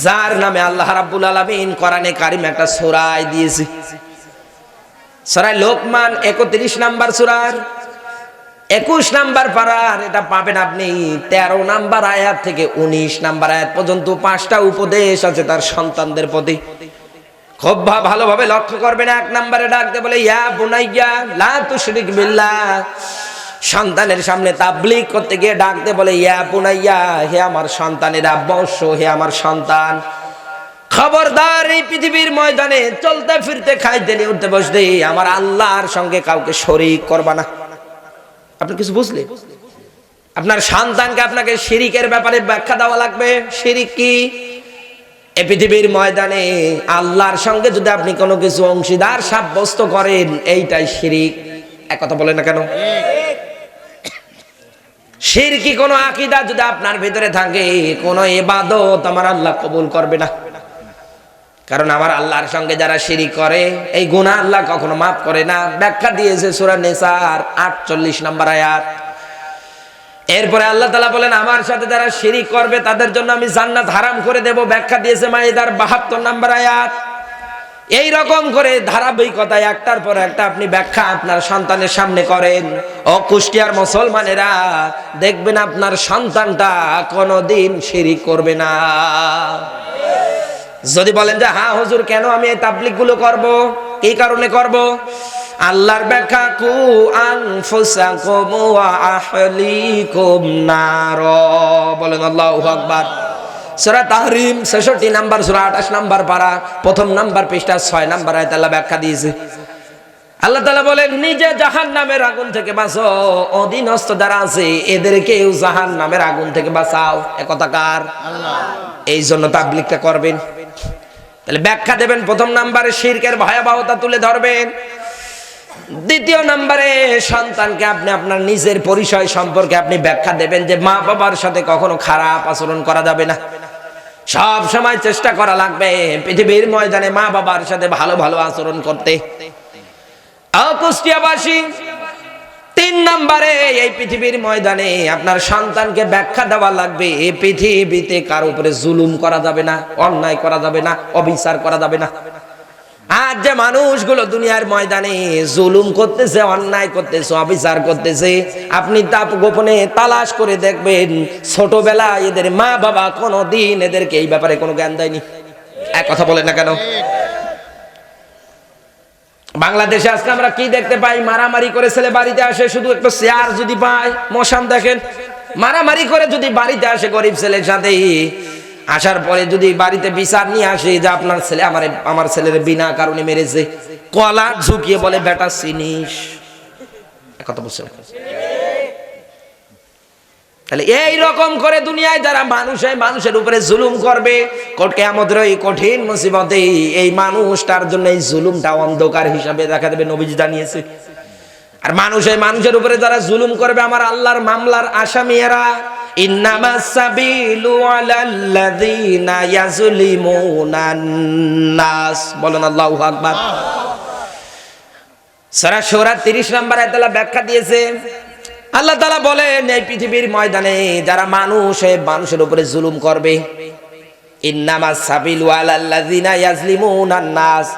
A: যার নামে আল্লাহ রাব্বুল আলামিন কোরআনে কারিম একটা সূরা দিয়েছে, সূরা লোকমান 31 নাম্বার সূরার 21 নাম্বার পারার। এটা পাবেন আপনি 13 নাম্বার আয়াত থেকে 19 নাম্বার আয়াত পর্যন্ত। 5টা উপদেশ আছে তার সন্তানদের প্রতি। খুব ভালোভাবে লক্ষ্য করবেন। 1 নম্বরে ডাকতে বলে, ইয়া বুনাইয়া লা তুশরিক বিল্লাহ। সন্তানের সামনে তাবলীগ করতে গিয়ে ডাকতে বলে, ইয়া বুনাইয়া, হে আমার সন্তানেরা, বংশ, হে আমার সন্তান, খবরদার এই পৃথিবীর ময়দানে চলতে ফিরতে, খাইতে নিয়ে উঠতে বসতে আমার আল্লাহর সঙ্গে কাউকে শরীক করবা না। আপনি কিছু বুঝলে? আপনার সন্তানকে আপনাকে শিরিকের ব্যাপারে ব্যাখ্যা দেওয়া লাগবে। শিরিক কি? এই পৃথিবীর ময়দানে আল্লাহর সঙ্গে যদি আপনি কোনো কিছু অংশীদার সাব্যস্ত করেন, এইটাই শিরিক। এক কথা বলেন না কেন? শিরকি কোনো আকীদা যদি আপনার ভিতরে থাকে, কোনো ইবাদত আমার আল্লাহ কবুল করবে না। কারণ আমার আল্লাহর সঙ্গে যারা শিরিক করে, এই গুনাহ আল্লাহ কখনো মাফ করে না। ব্যাখ্যা দিয়েছে সূরা নিসার 48 নম্বর আয়াত। এরপরে আল্লাহ তাআলা বলেন আমার সাথে যারা শিরিক করবে তাদের জন্য আমি জান্নাত হারাম করে দেব। ব্যাখ্যা দিয়েছে মাইদার 72 নম্বর আয়াত। এই রকম করে ধারাবাহিকতায় একটার পর একটা আপনি ব্যাখ্যা আপনার সন্তানের সামনে করেন। ও কুষ্টিয়ার মুসলমানেরা, দেখবেন আপনার সন্তানটা কোনোদিন শিরিক করবে না। যদি বলেন যে হ্যাঁ হুজুর, কেন আমি এই তাবলীগ গুলো করব, কি কারণে করব? আল্লাহর ব্যাখ্যা, কু আনফুসাকুম ওয়া আহলিকুম নার। বলেন আল্লাহু আকবার। সূরা তাহরিম 66 নাম্বার সূরা 28 নাম্বার পারা 1 নাম্বার পৃষ্ঠা 6 নাম্বার আয়াত আল্লাহ ব্যাখ্যা দিয়েছে। আল্লাহ তাআলা বলেন নিজে জাহান্নামের আগুন থেকে বাঁচো, অধীনস্থ যারা আছে এদেরকেও জাহান্নামের আগুন থেকে বাঁচাও। এ কথা কার? আল্লাহ। এই জন্য তাবলীগটা করবেন। তাহলে ব্যাখ্যা দেবেন, 1 নাম্বারে শিরকের ভয়াবহতা তুলে ধরবেন। 2 নাম্বারে সন্তানকে আপনি আপনার নিজের পরিচয় সম্পর্কে আপনি ব্যাখ্যা দেবেন যে মা বাবার সাথে কখনো খারাপ আচরণ করা যাবে না। সব সময় চেষ্টা করা লাগবে পৃথিবীর ময়দানে মা বাবার সাথে ভালো ভালো আচরণ করতে। কুষ্টিয়াবাসী, 3 নাম্বারে এই পৃথিবীর ময়দানে আপনার সন্তানকে ব্যাখ্যা দেওয়া লাগবে এই পৃথিবীতে কারো উপরে জুলুম করা যাবে না, অন্যায় করা যাবে না, অবিচার করা যাবে না। আজ যে মানুষগুলো দুনিয়ার ময়দানে জুলুম করতেছে, অন্যায় করতেছে, অবিচার করতেছে, আপনি তা গোপনে তালাশ করে দেখবেন ছোটবেলায় এদের মা বাবা কোনোদিন এদেরকে এই ব্যাপারে কোনো জ্ঞান দেয়নি। এক কথা বলেন না কেন? বাংলাদেশে আজকে আমরা কি দেখতে পাই? মারামারি করে ছেলে বাড়িতে আসে, শুধু একটা চেয়ার যদি পায়, মশান দেখেন, মারামারি করে যদি বাড়িতে আসে গরিব ছেলের সাথে, আসার পরে যদি বাড়িতে বিচার নিয়ে আসে যে আপনার ছেলে আমার ছেলের বিনা কারণে মেরেছে, কলা ঝুঁকিয়ে বলে বেটা চিনিস। কথা বলছেন? তাহলে এই রকম করে দুনিয়ায় যারা মানুষের উপরে জুলুম করবে, কিয়ামতের এই কঠিন মুসিবতে এই মানুষটার জন্য এই জুলুমটা অন্ধকার হিসাবে দেখা দেবে, নবীজি জানিয়েছে। আর মানুষের উপরে যারা জুলুম করবে, আমার আল্লাহর মামলার আসামি এরা। ইন্নামাস সাবিলু আলাল্লাযিনা ইয়াজলিমুনান নাস। বলেন আল্লাহু আকবার। সূরা শুরা 30 নম্বর আয়াতে আল্লাহ ব্যাখ্যা দিয়েছে। আল্লাহ তাআলা বলেন এই পৃথিবীর ময়দানে যারা মানুষের উপরে জুলুম করবে, ইন্নামাস সাবিলু আলাল্লাযিনা ইয়াজলিমুনান নাস।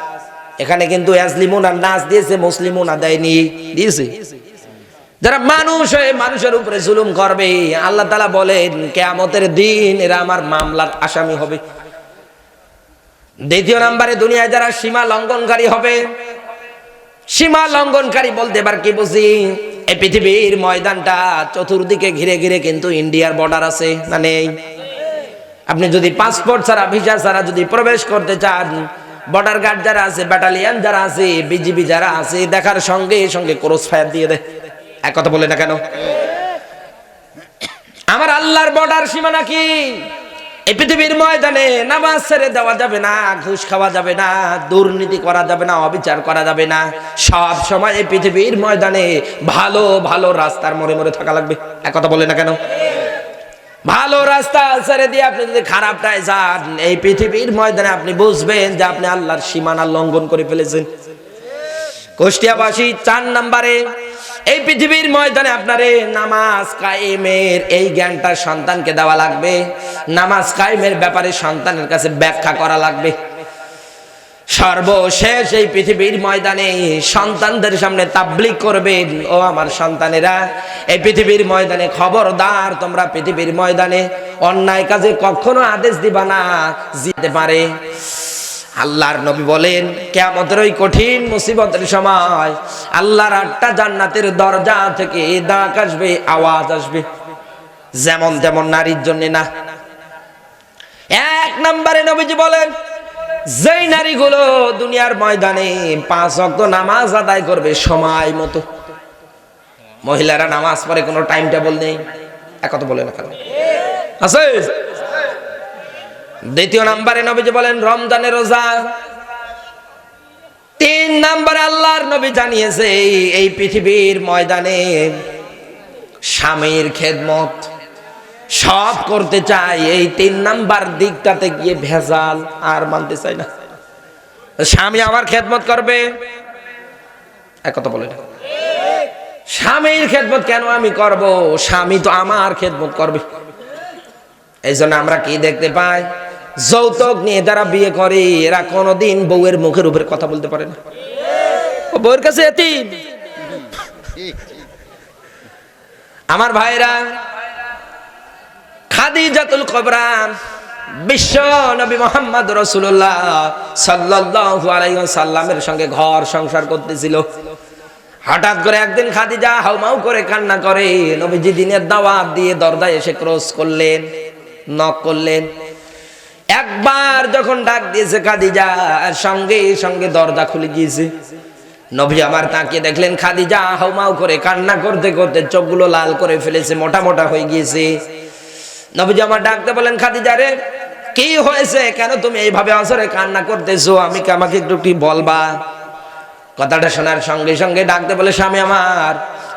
A: এখানে কিন্তু ইয়াজলিমুনান নাস দিয়েছে, মুসলিমুনা দেয়নি, দিয়েছে। যারা মানুষের উপরে জুলুম করবে, আল্লাহ তাআলা বলেন কিয়ামতের দিন এরা আমার মামলার আসামি হবে। 2 নম্বরে দুনিয়ায় যারা সীমা লঙ্ঘনকারী হবে। সীমা লঙ্ঘনকারী বলতে এবার কি বুঝি? এই পৃথিবীর ময়দানটা চতুর্দিকে ঘিরে ঘিরে কিন্তু ইন্ডিয়ার বর্ডার আছে না নেই? আপনি যদি পাসপোর্ট ছাড়া, ভিসা ছাড়া যদি প্রবেশ করতে চান, বর্ডার গার্ড যারা আছে, ব্যাটালিয়ন যারা আছে, বিজিবি যারা আছে, দেখার সঙ্গে সঙ্গে ক্রস ফায়ার দিয়ে দেয়। এক কথা বলে না কেন? আমার আল্লাহর বর্ডার সীমানা কি? এই পৃথিবীর ময়দানে নামাজ ছেড়ে দেওয়া যাবে না, ঘুষ খাওয়া যাবে না, দুর্নীতি করা যাবে না, অবিচার করা যাবে না। সব সময় এই পৃথিবীর ময়দানে ভালো ভালো রাস্তার মোড়ে মোড়ে থাকা লাগবে। এক কথা বলে না কেন? ভালো রাস্তা ছেড়ে দিয়ে আপনি যদি খারাপটায় যান, এই পৃথিবীর ময়দানে আপনি বুঝবেন যে আপনি আল্লাহর সীমানা লঙ্ঘন করে ফেলেছেন। কুষ্টিয়াবাসী, 4 নম্বরে এই পৃথিবীর ময়দানে আপনারে নামাজ কায়েমের এই জ্ঞানটা সন্তানকে দেওয়া লাগবে। নামাজ কায়েমের ব্যাপারে সন্তানের কাছে ব্যাখ্যা করা লাগবে। সর্বশেষ এই পৃথিবীর ময়দানে সন্তানদের সামনে তাবলীগ করবেন, ও আমার সন্তানেরা, এই পৃথিবীর ময়দানে খবরদার, তোমরা পৃথিবীর ময়দানে অন্যায় কাজে কখনো আদেশ দিবা না, জিতে পারে। আল্লাহর নবী বলেন কিয়ামতের ওই কঠিন মুসিবতের সময় আল্লাহর 8টা জান্নাতের দরজা থেকে ডাক আসবে, আওয়াজ আসবে, যেমন তেমন নারীর জন্য না। 1 নম্বরে নবীজি বলেন যেই নারীগুলো দুনিয়ার ময়দানে 5 ওয়াক্ত নামাজ আদায় করবে সময় মতো। মহিলারা নামাজ পড়ে, কোনো টাইম টেবল নেই। এক কথা বলে না কেন? আছে। 2 নম্বরে নবীজি বলেন রমজানের রোজা। 3 নম্বরে আল্লাহর নবী জানিয়েছে এই পৃথিবীর ময়দানে স্বামীর খেদমত সব করতে চাই, এই 3 নাম্বার দিকটাতে গিয়ে ভেজাল আর মানতে চাই না। স্বামী আমার খেদমত করবে, এক কথা বলে না। স্বামীর খেদমত কেন আমি করব? স্বামী তো আমার খেদমত করবে। এই জন্য আমরা কি দেখতে পাই, যৌতুক নিয়ে যারা বিয়ে করে এরা কোনোদিন বউয়ের মুখের উপরে কথা বলতে পারে না। ও বউয়ের কাছে এতিম। আমার ভাইরা, খাদিজাতুল কুবরা বিশ্ব নবী মুহাম্মদ রাসূলুল্লাহ সাল্লাল্লাহু আলাইহি ওয়াসাল্লামের সঙ্গে ঘর সংসার করতেছিল। হঠাৎ করে একদিন খাদিজা হাউমাউ করে কান্না করে। নবীজি দিনের দাওয়াত দিয়ে দরজায় এসে ক্রস করলেন, নক করলেন। একবার যখন ডাক দিয়েছে খাদিজা, সঙ্গে সঙ্গে দরজা খুলে গিয়েছে। নবী আমার তাকিয়ে দেখলেন খাদিজা হাউমাউ করে কান্না করতে করতে চোখগুলো লাল করে ফেলেছে, মোটা মোটা হয়ে গিয়েছে। নবীজি আমার ডাকতে বলেন, খাদিজা রে কি হয়েছে, কেন তুমি এইভাবে আসরে কান্না করতেছো, আমাকে একটু কি বলবা? কথাটা শোনার সঙ্গে সঙ্গে ডাকতে বলে, স্বামী আমার,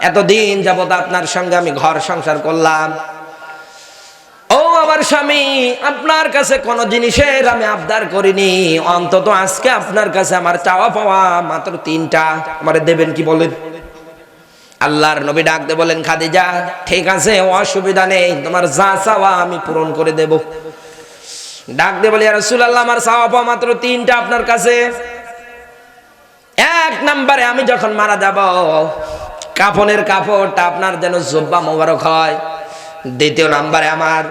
A: এতদিন যাবত আপনার সঙ্গে আমি ঘর সংসার করলাম। ও আমার স্বামী, আপনার কাছে কোনো জিনিসের আমি আবদার করিনি, অন্তত আজকে আপনার কাছে আমার চাওয়া পাওয়া মাত্র 3টা, আমারে দেবেন কি বলেন? আল্লাহর নবী ডাকতে বলেন, খাদিজা ঠিক আছে, অসুবিধা নেই, তোমার যা চাওয়া আমি পূরণ করে দেব। ডাকতে বলি, ইয়া রাসূলুল্লাহ, আমার চাওয়া পাওয়া মাত্র 3টা আপনার কাছে। 1 নম্বরে আমি যখন মারা যাব, কাফনের কাপড়টা আপনার যেন জুব্বা মোবারক হয়। 2 নম্বরে আমার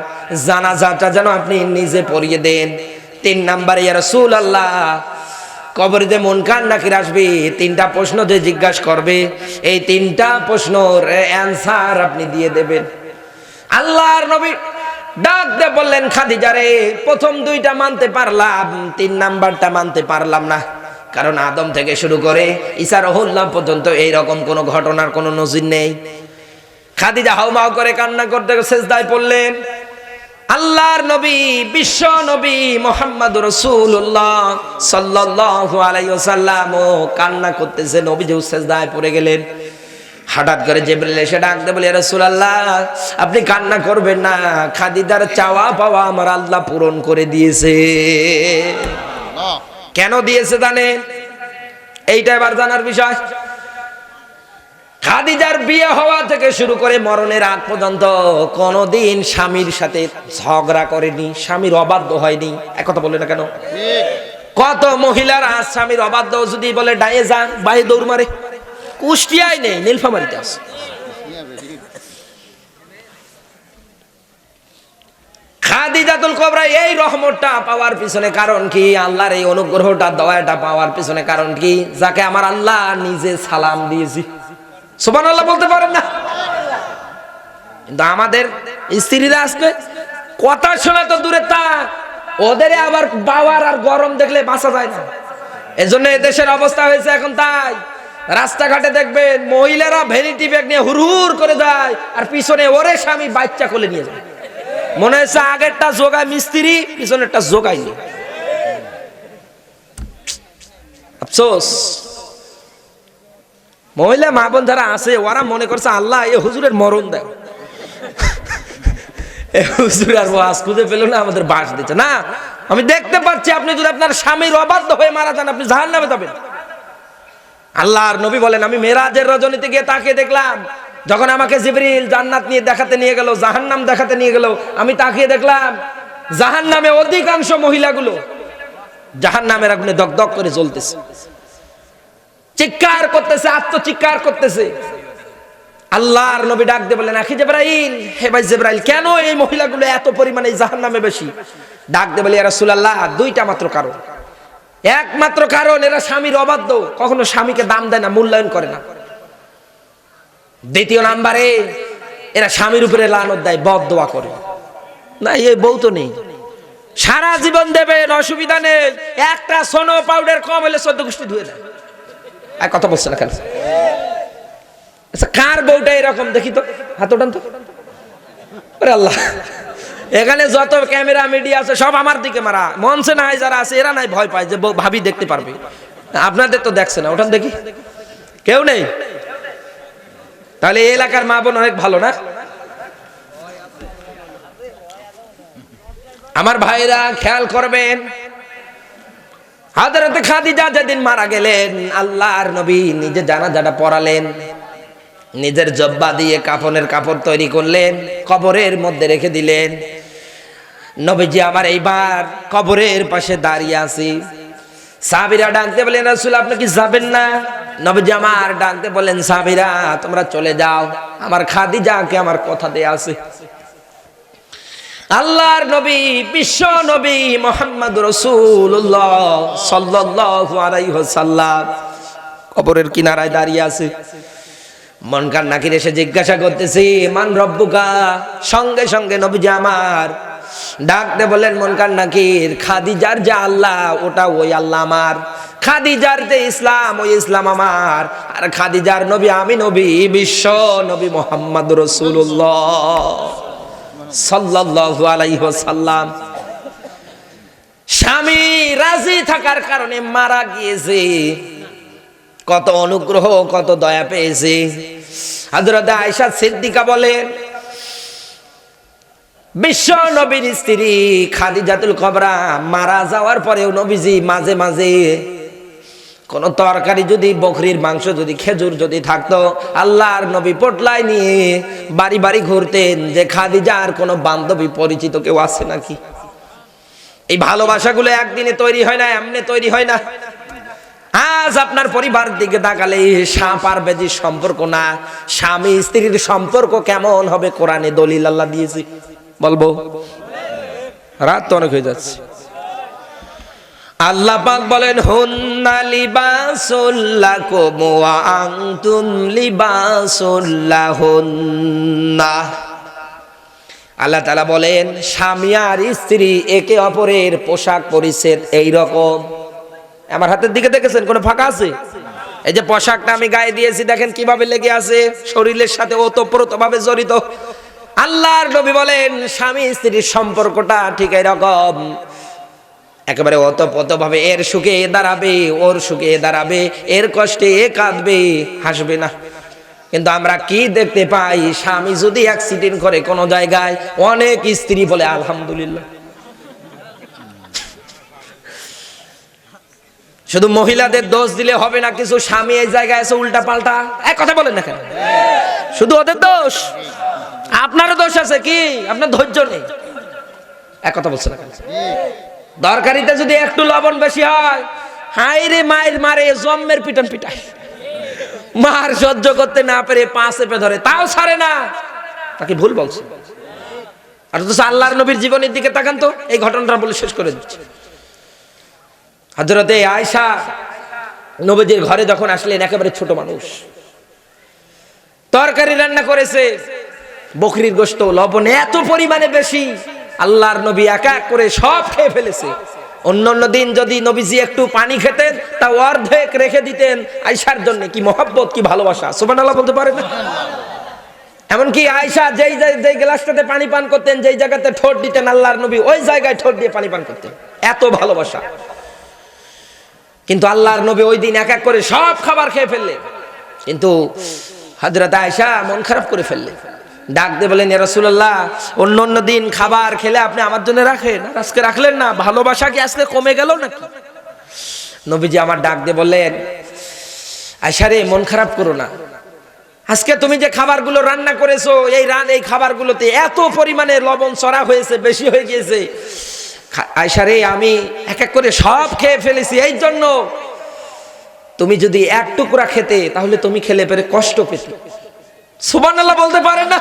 A: জানাজাটা যেন আপনি নিজে পরিয়ে দেন। 3 নম্বরে ইয়া রাসূলুল্লাহ, কবরেতে মুনকার নাকির আসবে, 3টা প্রশ্ন যে জিজ্ঞাসা করবে, এই 3টা প্রশ্নের অ্যানসার আপনি দিয়ে দেবেন। আল্লাহর নবী ডাক দিয়ে বললেন, খাদিজা রে, প্রথম 2টা মানতে পারলাম, 3 নাম্বারটা মানতে পারলাম না। কারণ আদম থেকে শুরু করে ঈসা রহুল্লাহ পর্যন্ত এইরকম কোন ঘটনার কোনো নজির নেই। খাদিজা হাউমাউ করে কান্না করতে সেজদায় পড়লেন। আল্লাহর নবী, বিশ্ব নবী মুহাম্মদুর রাসূলুল্লাহ সাল্লাল্লাহু আলাইহি ওয়াসাল্লাম কান্না করতেছে, নবীজি সেজদায় পড়ে গেলেন। হঠাৎ করে জিবরিল এসে ডাকতে বলে, ইয়া রাসূলুল্লাহ, আপনি কান্না করবেন না, খাদিজার চাওয়া পাওয়া আমার আল্লাহ পূরণ করে দিয়েছে। কেন দিয়েছে জানেন? এইটা এবার জানার বিষয়। খাদিজার বিয়ে হওয়া থেকে শুরু করে মরণের আগ পর্যন্ত কোনোদিন স্বামীর সাথে ঝগড়া করেনি, স্বামীর অবাধ্য হয়নি। একথা বলে না কেন? কত মহিলারা স্বামীর অবাধ্য যদি বলে ডায়ে যা, বাইরে দৌড় মারে। কুষ্টিয়ায় নেই, নীলফামারীতে আছে। খাদিজাতুল কুবরা এই রহমতটা পাওয়ার পিছনে কারণ কি? আল্লাহর এই অনুগ্রহটা, দয়াটা পাওয়ার পিছনে কারণ কি? যাকে আমার আল্লাহ নিজে সালাম দিয়েছি। সুবহানাল্লাহ বলতে পারেন না? কিন্তু আমাদের স্ত্রীরা আসবে কথা শোনা তো দূরে থাক, ওদের আবার বাওয়ার আর গরম দেখলে বাঁচা যায় না। এজন্য এই দেশের অবস্থা হয়েছে এখন তাই। রাস্তাঘাটে দেখবেন মহিলারা ভ্যানিটি ব্যাগ নিয়ে হুড়হুড় করে যায়, আর পিছনে ওরে স্বামী বাচ্চা কোলে নিয়ে যায়। মনে হচ্ছে আগেরটা জোগায় মিস্ত্রি, পিছনেরটা জোগায় নি। আফসোস, মহিলা মা বোন যারা আছে ওরা মনে করছে আল্লাহ এই হুজুরের মরণ দেয়, হুজুর আর ওয়াজ খুঁজে পেল না, আমাদের বাস দিচ্ছে না। আমি দেখতে পাচ্ছি আপনি যদি আপনার স্বামীর অবাধ্য হয়ে মারা যান, আপনি জাহান্নামে যাবেন। আল্লাহর নবী বলেন, আমি মেরাজের রজনীতে গিয়ে তাকিয়ে দেখলাম, যখন আমাকে জিবরিল জান্নাত নিয়ে দেখাতে নিয়ে গেল, জাহান্নাম দেখাতে নিয়ে গেল, আমি তাকিয়ে দেখলাম জাহান্নামে অধিকাংশ মহিলাগুলো জাহান্নামের আগুনে দগদগ করে জ্বলতেছে, চিৎকার করতেছে, আত্মচিৎকার করতেছে। আল্লাহর নবী ডাক দিয়ে বলেন, আখি জিবরাইল, হে ভাই জিবরাইল, কেন এই মহিলাগুলো এত পরিমাণে জাহান্নামে বেশি? ডাক দিয়ে বলে, ইয়া রাসূলুল্লাহ, 2টা মাত্র কারণ। একমাত্র কারণ, এরা স্বামীর অবাধ্য, কখনো স্বামীকে দাম দেয় না, মূল্যায়ন করে না। 2 নাম্বারে, এরা স্বামীর উপরে লানত দেয়, বদদোয়া করে। না, এই বউ তো নেই, সারা জীবন দেবেন, অসুবিধা নেই, একটা সোনো পাউডার কম হলে 14 গোষ্ঠী ধুয়ে দেয়। আর কথা বলছে না কেন? আচ্ছা, কার বউটা এরকম দেখি তো, হাত ওঠান তো। আরে আল্লাহ, এখানে যত ক্যামেরা মিডিয়া আছে সব আমার দিকে মারা। মঞ্চে নাই যারা আছে এরা নাই ভয় পায় যে ভাবি দেখতে পারবে। আপনাদের তো দেখছে না, ওঠান দেখি। কেউ নেই? তাহলে এই এলাকার মা বোন অনেক ভালো না? আমার ভাইরা খেয়াল করবেন, হযরত খাদিজা যেদিন মারা গেলেন, আল্লাহর নবী নিজে জানাজাটা পড়ালেন। নিজের জব্বা দিয়ে কাফনের কাপড় তৈরি করলেন, কবরের মধ্যে রেখে দিলেন। নবীজি আমার এইবার কবরের পাশে দাঁড়িয়ে আছি। সাহাবীরা ডাকতে বলেন, রাসূল আপনি কি যাবেন না? নবীজি আমার ডাকতে বলেন, সাহাবীরা তোমরা চলে যাও, আমার খাদিজাকে আমার কথা দেয়া আছে। আল্লাহর নবী, বিশ্ব নবী মুহাম্মদুর রাসূলুল্লাহ সাল্লাল্লাহু আলাইহি ওয়াসাল্লাম কবরের কিনারায় দাঁড়িয়ে আছে। মুনকার নাকির এসে জিজ্ঞাসা করতেছি, মান রব্বুকা? সঙ্গে সঙ্গে নবীজি আমার ডাকতে বলেন, মুনকার নাকির, খাদিজার যে আল্লাহ ওটা ওই আল্লাহ আমার, খাদিজার যে ইসলাম ওই ইসলাম আমার, আর খাদিজার নবী আমি নবী, বিশ্ব নবী মুহাম্মদুর রাসূলুল্লাহ সাল্লাল্লাহু আলাইহি ওয়াসাল্লাম। স্বামী রাজি থাকার কারণে মারা গিয়েছে, কত অনুগ্রহ কত দয়া পেয়েছে। হযরত আয়েশা সিদ্দিকা বলেন, বিশ্ব নবীর স্ত্রী খাদিজাতুল কুবরা মারা যাওয়ার পরেও নবীজি মাঝে মাঝে কোন তরকারি যদি, বকরির মাংস যদি, খেজুর যদি থাকতো, আল্লাহর নবী পোটলায় নিয়ে বাড়ি বাড়ি ঘুরতেন যে খাদিজার কোনো বান্ধবী পরিচিত কেউ আছে নাকি। এই ভালোবাসাগুলো একদিনে তৈরি হয় না, এমনি তৈরি হয় না। আজ আপনার পরিবার দিকে তাকালে সাপ আর বেজির সম্পর্ক না, স্বামী স্ত্রীর সম্পর্ক কেমন হবে কোরআনে দলিল আল্লাহ দিয়েছে। বলবো? রাত তো অনেক হয়ে যাচ্ছে। আল্লাহ পাক বলেন, হুন্না লিবাসুল লাকুম ওয়া আনতুম লিবাসুল লাহুন্না। আল্লাহ তাআলা বলেন, স্বামী আর স্ত্রী একে অপরের পোশাক পরিচ্ছদ এই রকম। আমার হাতের দিকে দেখেছেন কোনো ফাঁকা আছে? এই যে পোশাকটা আমি গায়ে দিয়েছি, দেখেন কিভাবে লেগে আছে, শরীরের সাথে ওতপ্রোতভাবে জড়িত। আল্লাহর নবী বলেন, স্বামী স্ত্রীর সম্পর্কটা ঠিক এরকম, একেবারে ওতপ্রোতভাবে। এর সুখে এ দাঁড়াবে, ওর সুখে এ দাঁড়াবে, এর কষ্টে এ কাঁদবে, হাসবে না। কিন্তু আমরা কি দেখতে পাই, স্বামী যদি অ্যাক্সিডেন্ট করে কোনো জায়গায়, অনেক স্ত্রী বলে আলহামদুলিল্লাহ। শুধু মহিলাদের দোষ দিলে হবে না, কিছু স্বামী এই জায়গায় এসে উল্টা পাল্টা এক কথা বলেন না কেন? শুধু ওদের দোষ? আপনারও দোষ আছে কি? আপনার ধৈর্য নেই, এক কথা বলছে না কেন? তরকারিতে যদি একটু লবণ বেশি হয়, হাই রে মায়ের মারে জম্মের পিটন পিটায়, মার সহ্য করতে না পেরে পা চেপে ধরে, তাও ছাড়ে না। তাকে ভুল বলছে? আর তো আল্লাহর নবীর জীবনের দিকে তাকান তো, এই ঘটনাটা বলে শেষ করে দিচ্ছে। হযরতে আয়েশা নবীজির ঘরে যখন আসলেন, একেবারে ছোট মানুষ, তরকারি রান্না করেছে, বকরির গোশত, লবণ এত পরিমাণে বেশি, আল্লাহর নবী এক এক করে সব খেয়ে ফেলেছে। অন্য দিন যদি নবীজি একটু পানি খেতেন, তা অর্ধেক রেখে দিতেন আয়েশার জন্য। কি মহব্বত, কি ভালোবাসা, সুবহানাল্লাহ বলতে পারেন না? এমনকি আয়েশা যেই গ্লাসটাতে পানি পান করতেন, যেই জায়গাতে ঠোঁট দিতেন আল্লাহর নবী ওই জায়গায় ঠোঁট দিয়ে পানি পান করতেন, এত ভালোবাসা। কিন্তু আল্লাহর নবী ওই দিন এক এক করে সব খাবার খেয়ে ফেললেন। কিন্তু হযরত আয়েশা মন খারাপ করে ফেললেন, ডাক দিয়ে বলেন, ইয়া রাসূলুল্লাহ, অন্য দিন খাবার খেলে আপনি আমার জন্য রাখেন, আজকে রাখলেন না, ভালোবাসা কি আজকে কমে গেল নাকি? নবীজি আমার ডাক দিয়ে বললেন, আয়েশা রে, মন খারাপ করো না, আজকে তুমি যে খাবারগুলো রান্না করেছো, এই খাবারগুলোতে এত পরিমাণে লবণ চড়া হয়েছে, বেশি হয়ে গিয়েছে। আয়েশা রে, আমি এক এক করে সব খেয়ে ফেলেছি, এই জন্য তুমি যদি এক টুকরা খেতে, তাহলে তুমি খেলে পেরে কষ্ট পেতে। সুবহানাল্লাহ বলতে পারেন না?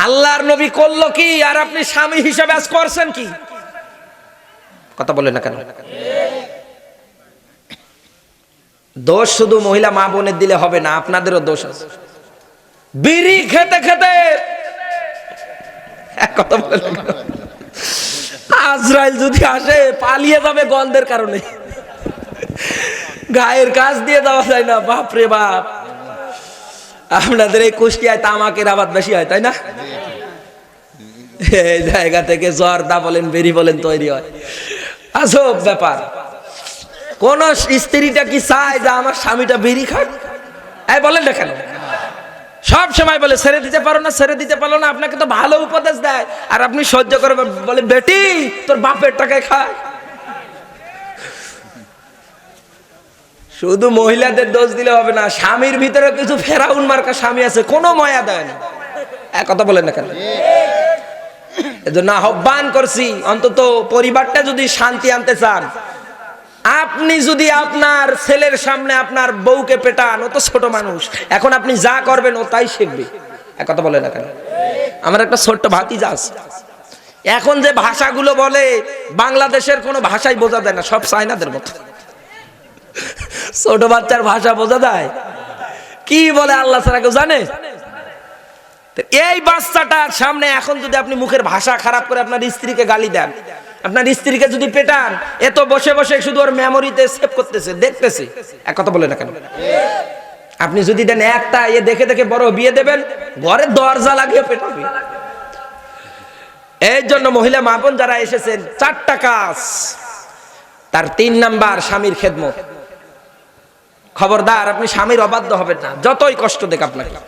A: আল্লাহর নবী করলো কি, আর আপনি স্বামী হিসেবে আজ করছেন কি? কথা বলেন না কেন? দোষ শুধু মহিলা মা বোনের দিলে হবে না, আপনাদেরও দোষ আছে। বিড়ি খেতে খেতে, কথা বলেন না কেন? আজরাইল যদি আসে, পালিয়ে যাবে গন্ধের কারণে, গায়ের কাজ দিয়ে দেওয়া যায় না। বাপ রে বাপ, আপনাদের এই কুষ্টিয়ায় তামাকের আবাদ বেশি হয়, তাই না? এই জায়গা থেকে জর্দা বলেন, বেরি বলেন তৈরি হয়। আজব ব্যাপার। কোন স্ত্রীটা কি চায় যে আমার স্বামীটা বিড়ি খাক? এই বলেন না কেন? সব সময় বলে ছেড়ে দিতে পারো না, ছেড়ে দিতে পারো না। আপনাকে তো ভালো উপদেশ দেয়, আর আপনি সহ্য করে বলে, বেটি তোর বাপের টাকায় খা। শুধু মহিলাদের দোষ দিলে হবে না, স্বামীর ভিতরে কিছু ফেরাউন মার্কা স্বামী আছে, কোনো মায়া দেয় না। এক কথা বলেন না কেন? এজন্য আহ্বান করছি, অন্তত পরিবারটা যদি শান্তি আনতে চান, আপনি যদি আপনার ছেলের সামনে আপনার বউকে পেটান, ও তো ছোট মানুষ, এখন আপনি যা করবেন ও তাই শিখবে। এক কথা বলেন না কেন? আমার একটা ছোট্ট ভাতিজা আছে, এখন যে ভাষাগুলো বলে বাংলাদেশের কোনো ভাষাই বোঝা যায় না, সব চায়নাদের মতো। ছোট বাচ্চার ভাষা বোঝা যায়? কি বলে আল্লাহ ছাড়া কেউ জানে? এই বাচ্চাটার সামনে এখন যদি আপনি মুখের ভাষা খারাপ করে আপনার স্ত্রীকে গালি দেন, আপনার স্ত্রীকে যদি পেটান, এত বসে বসে শুধু ওর মেমোরিতে সেভ করতেছে, দেখতেছে। এক কথা বলে না কেন? আপনি যদি দেন একটা, এ দেখে দেখে বড় বিয়ে দেবেন, ঘরে দরজা লাগিয়ে পেটাবে। এই জন্য মহিলা মা বোন যারা এসেছেন, 4টা কাজ। তার 3 নাম্বার স্বামীর খেদমত। খবরদার আপনি স্বামীর অবাধ্য হবেন না, যতই কষ্ট দেখ আপনাকে।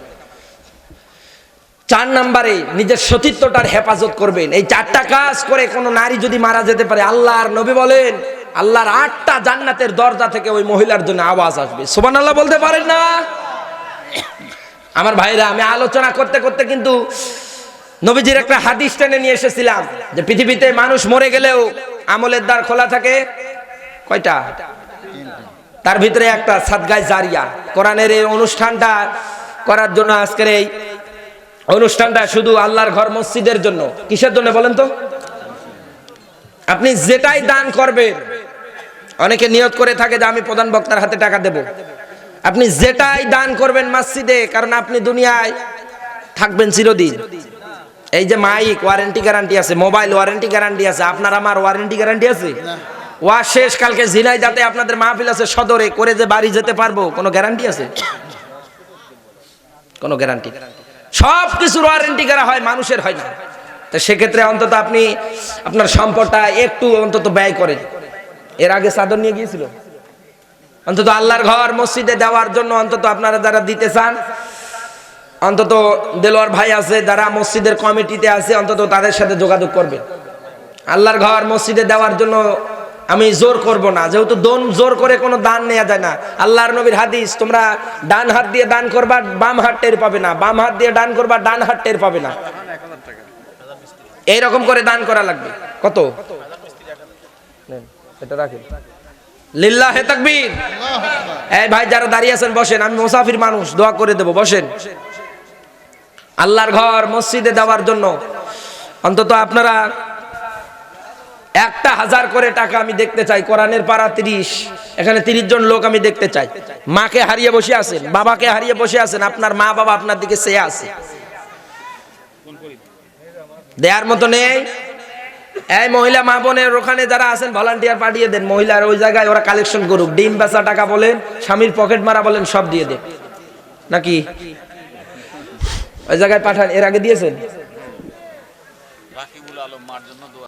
A: 4 নাম্বারে নিজের সতীত্বটার হেফাজত করবেন। এই 4টা কাজ করে কোন নারী যদি মারা যেতে পারে, আল্লাহর নবী বলেন আল্লাহর 8টা জান্নাতের দরজা থেকে ওই মহিলার জন্য আওয়াজ আসবে। সুবহানাল্লাহ বলতে পারেন না? আমার ভাইরা, আমি আলোচনা করতে করতে কিন্তু নবীজির একটা হাদিস টেনে নিয়ে এসেছিলাম যে পৃথিবীতে মানুষ মরে গেলেও আমলের দ্বার খোলা থাকে কয়টা? তার ভিতরে একটা সাদগায়ে জারিয়া। কোরআনের এই অনুষ্ঠানটা করার জন্য, আজকের এই অনুষ্ঠানটা শুধু আল্লাহর ঘর মসজিদের জন্য। কিসের জন্য বলেন তো? আপনি যেটাই দান করবেন, অনেকে নিয়ত করে থাকে যে আমি প্রধান বক্তার হাতে টাকা দেব। আপনি যেটাই দান করবেন মসজিদে, কারণ আপনি দুনিয়ায় থাকবেন চিরদিন। এই যে মাইক ওয়ারেন্টি গ্যারান্টি আছে, মোবাইল ওয়ারেন্টি গ্যারান্টি আছে, আপনার আমার ওয়ারেন্টি গ্যারান্টি আছে? ওয়া শেষ, কালকে ঝিনাইদহে আপনাদের মাহফিল আছে সদরে, করে যে বাড়ি যেতে পারবো, কোনো গ্যারান্টি আছে? কোনো গ্যারান্টি? সব কিছুর ওয়ারেন্টি করা হয়, মানুষের হয় না। তো সেক্ষেত্রে অন্তত আপনি আপনার সম্পদটা একটু অন্তত ব্যয় করেন। এর আগে চাদর নিয়ে গিয়েছিল, অন্তত আল্লাহর ঘর মসজিদে দেওয়ার জন্য অন্তত আপনারা যারা দিতে চান, অন্তত দেলোয়ার ভাই আছে যারা মসজিদের কমিটিতে আছে, অন্তত তাদের সাথে যোগাযোগ করবেন। আল্লাহর ঘর মসজিদে দেওয়ার জন্য আমি জোর করব না, যেহেতু জোর করে কোনো দান নেওয়া যায় না। আল্লাহর নবীর হাদিস, তোমরা ডান হাত দিয়ে দান করবা, বাম হাত টের পাবে না, বাম হাত দিয়ে দান করবা, ডান হাত টের পাবে না। এইরকম করে দান করা লাগবে। কত? এটা রাখেন। লিল্লাহে তাকবীর। এই ভাই যারা দাঁড়িয়ে আছেন বসেন, আমি মুসাফির মানুষ, দোয়া করে দেব, বসেন। আল্লাহর ঘর মসজিদে দেওয়ার জন্য অন্তত আপনারা 1000 করে টাকা আমি দেখতে চাই। কোরআনের পারা 30, এখানে 30 জন লোক আমি দেখতে চাই। মাকে হারিয়ে বসে আছেন, বাবাকে হারিয়ে বসে আছেন, আপনার মা বাবা আপনার দিকে চেয়ে আছে, দেয়ার মতো নেই। এই মহিলা মা বোনের ওখানে যারা আছেন ভলান্টিয়ার পাঠিয়ে দেন, মহিলার ওই জায়গায় ওরা কালেকশন করুক। ডিম বেচা টাকা বলেন, স্বামীর পকেট মারা বলেন, সব দিয়ে দেন নাকি ওই জায়গায় পাঠান। এর আগে দিয়েছেন?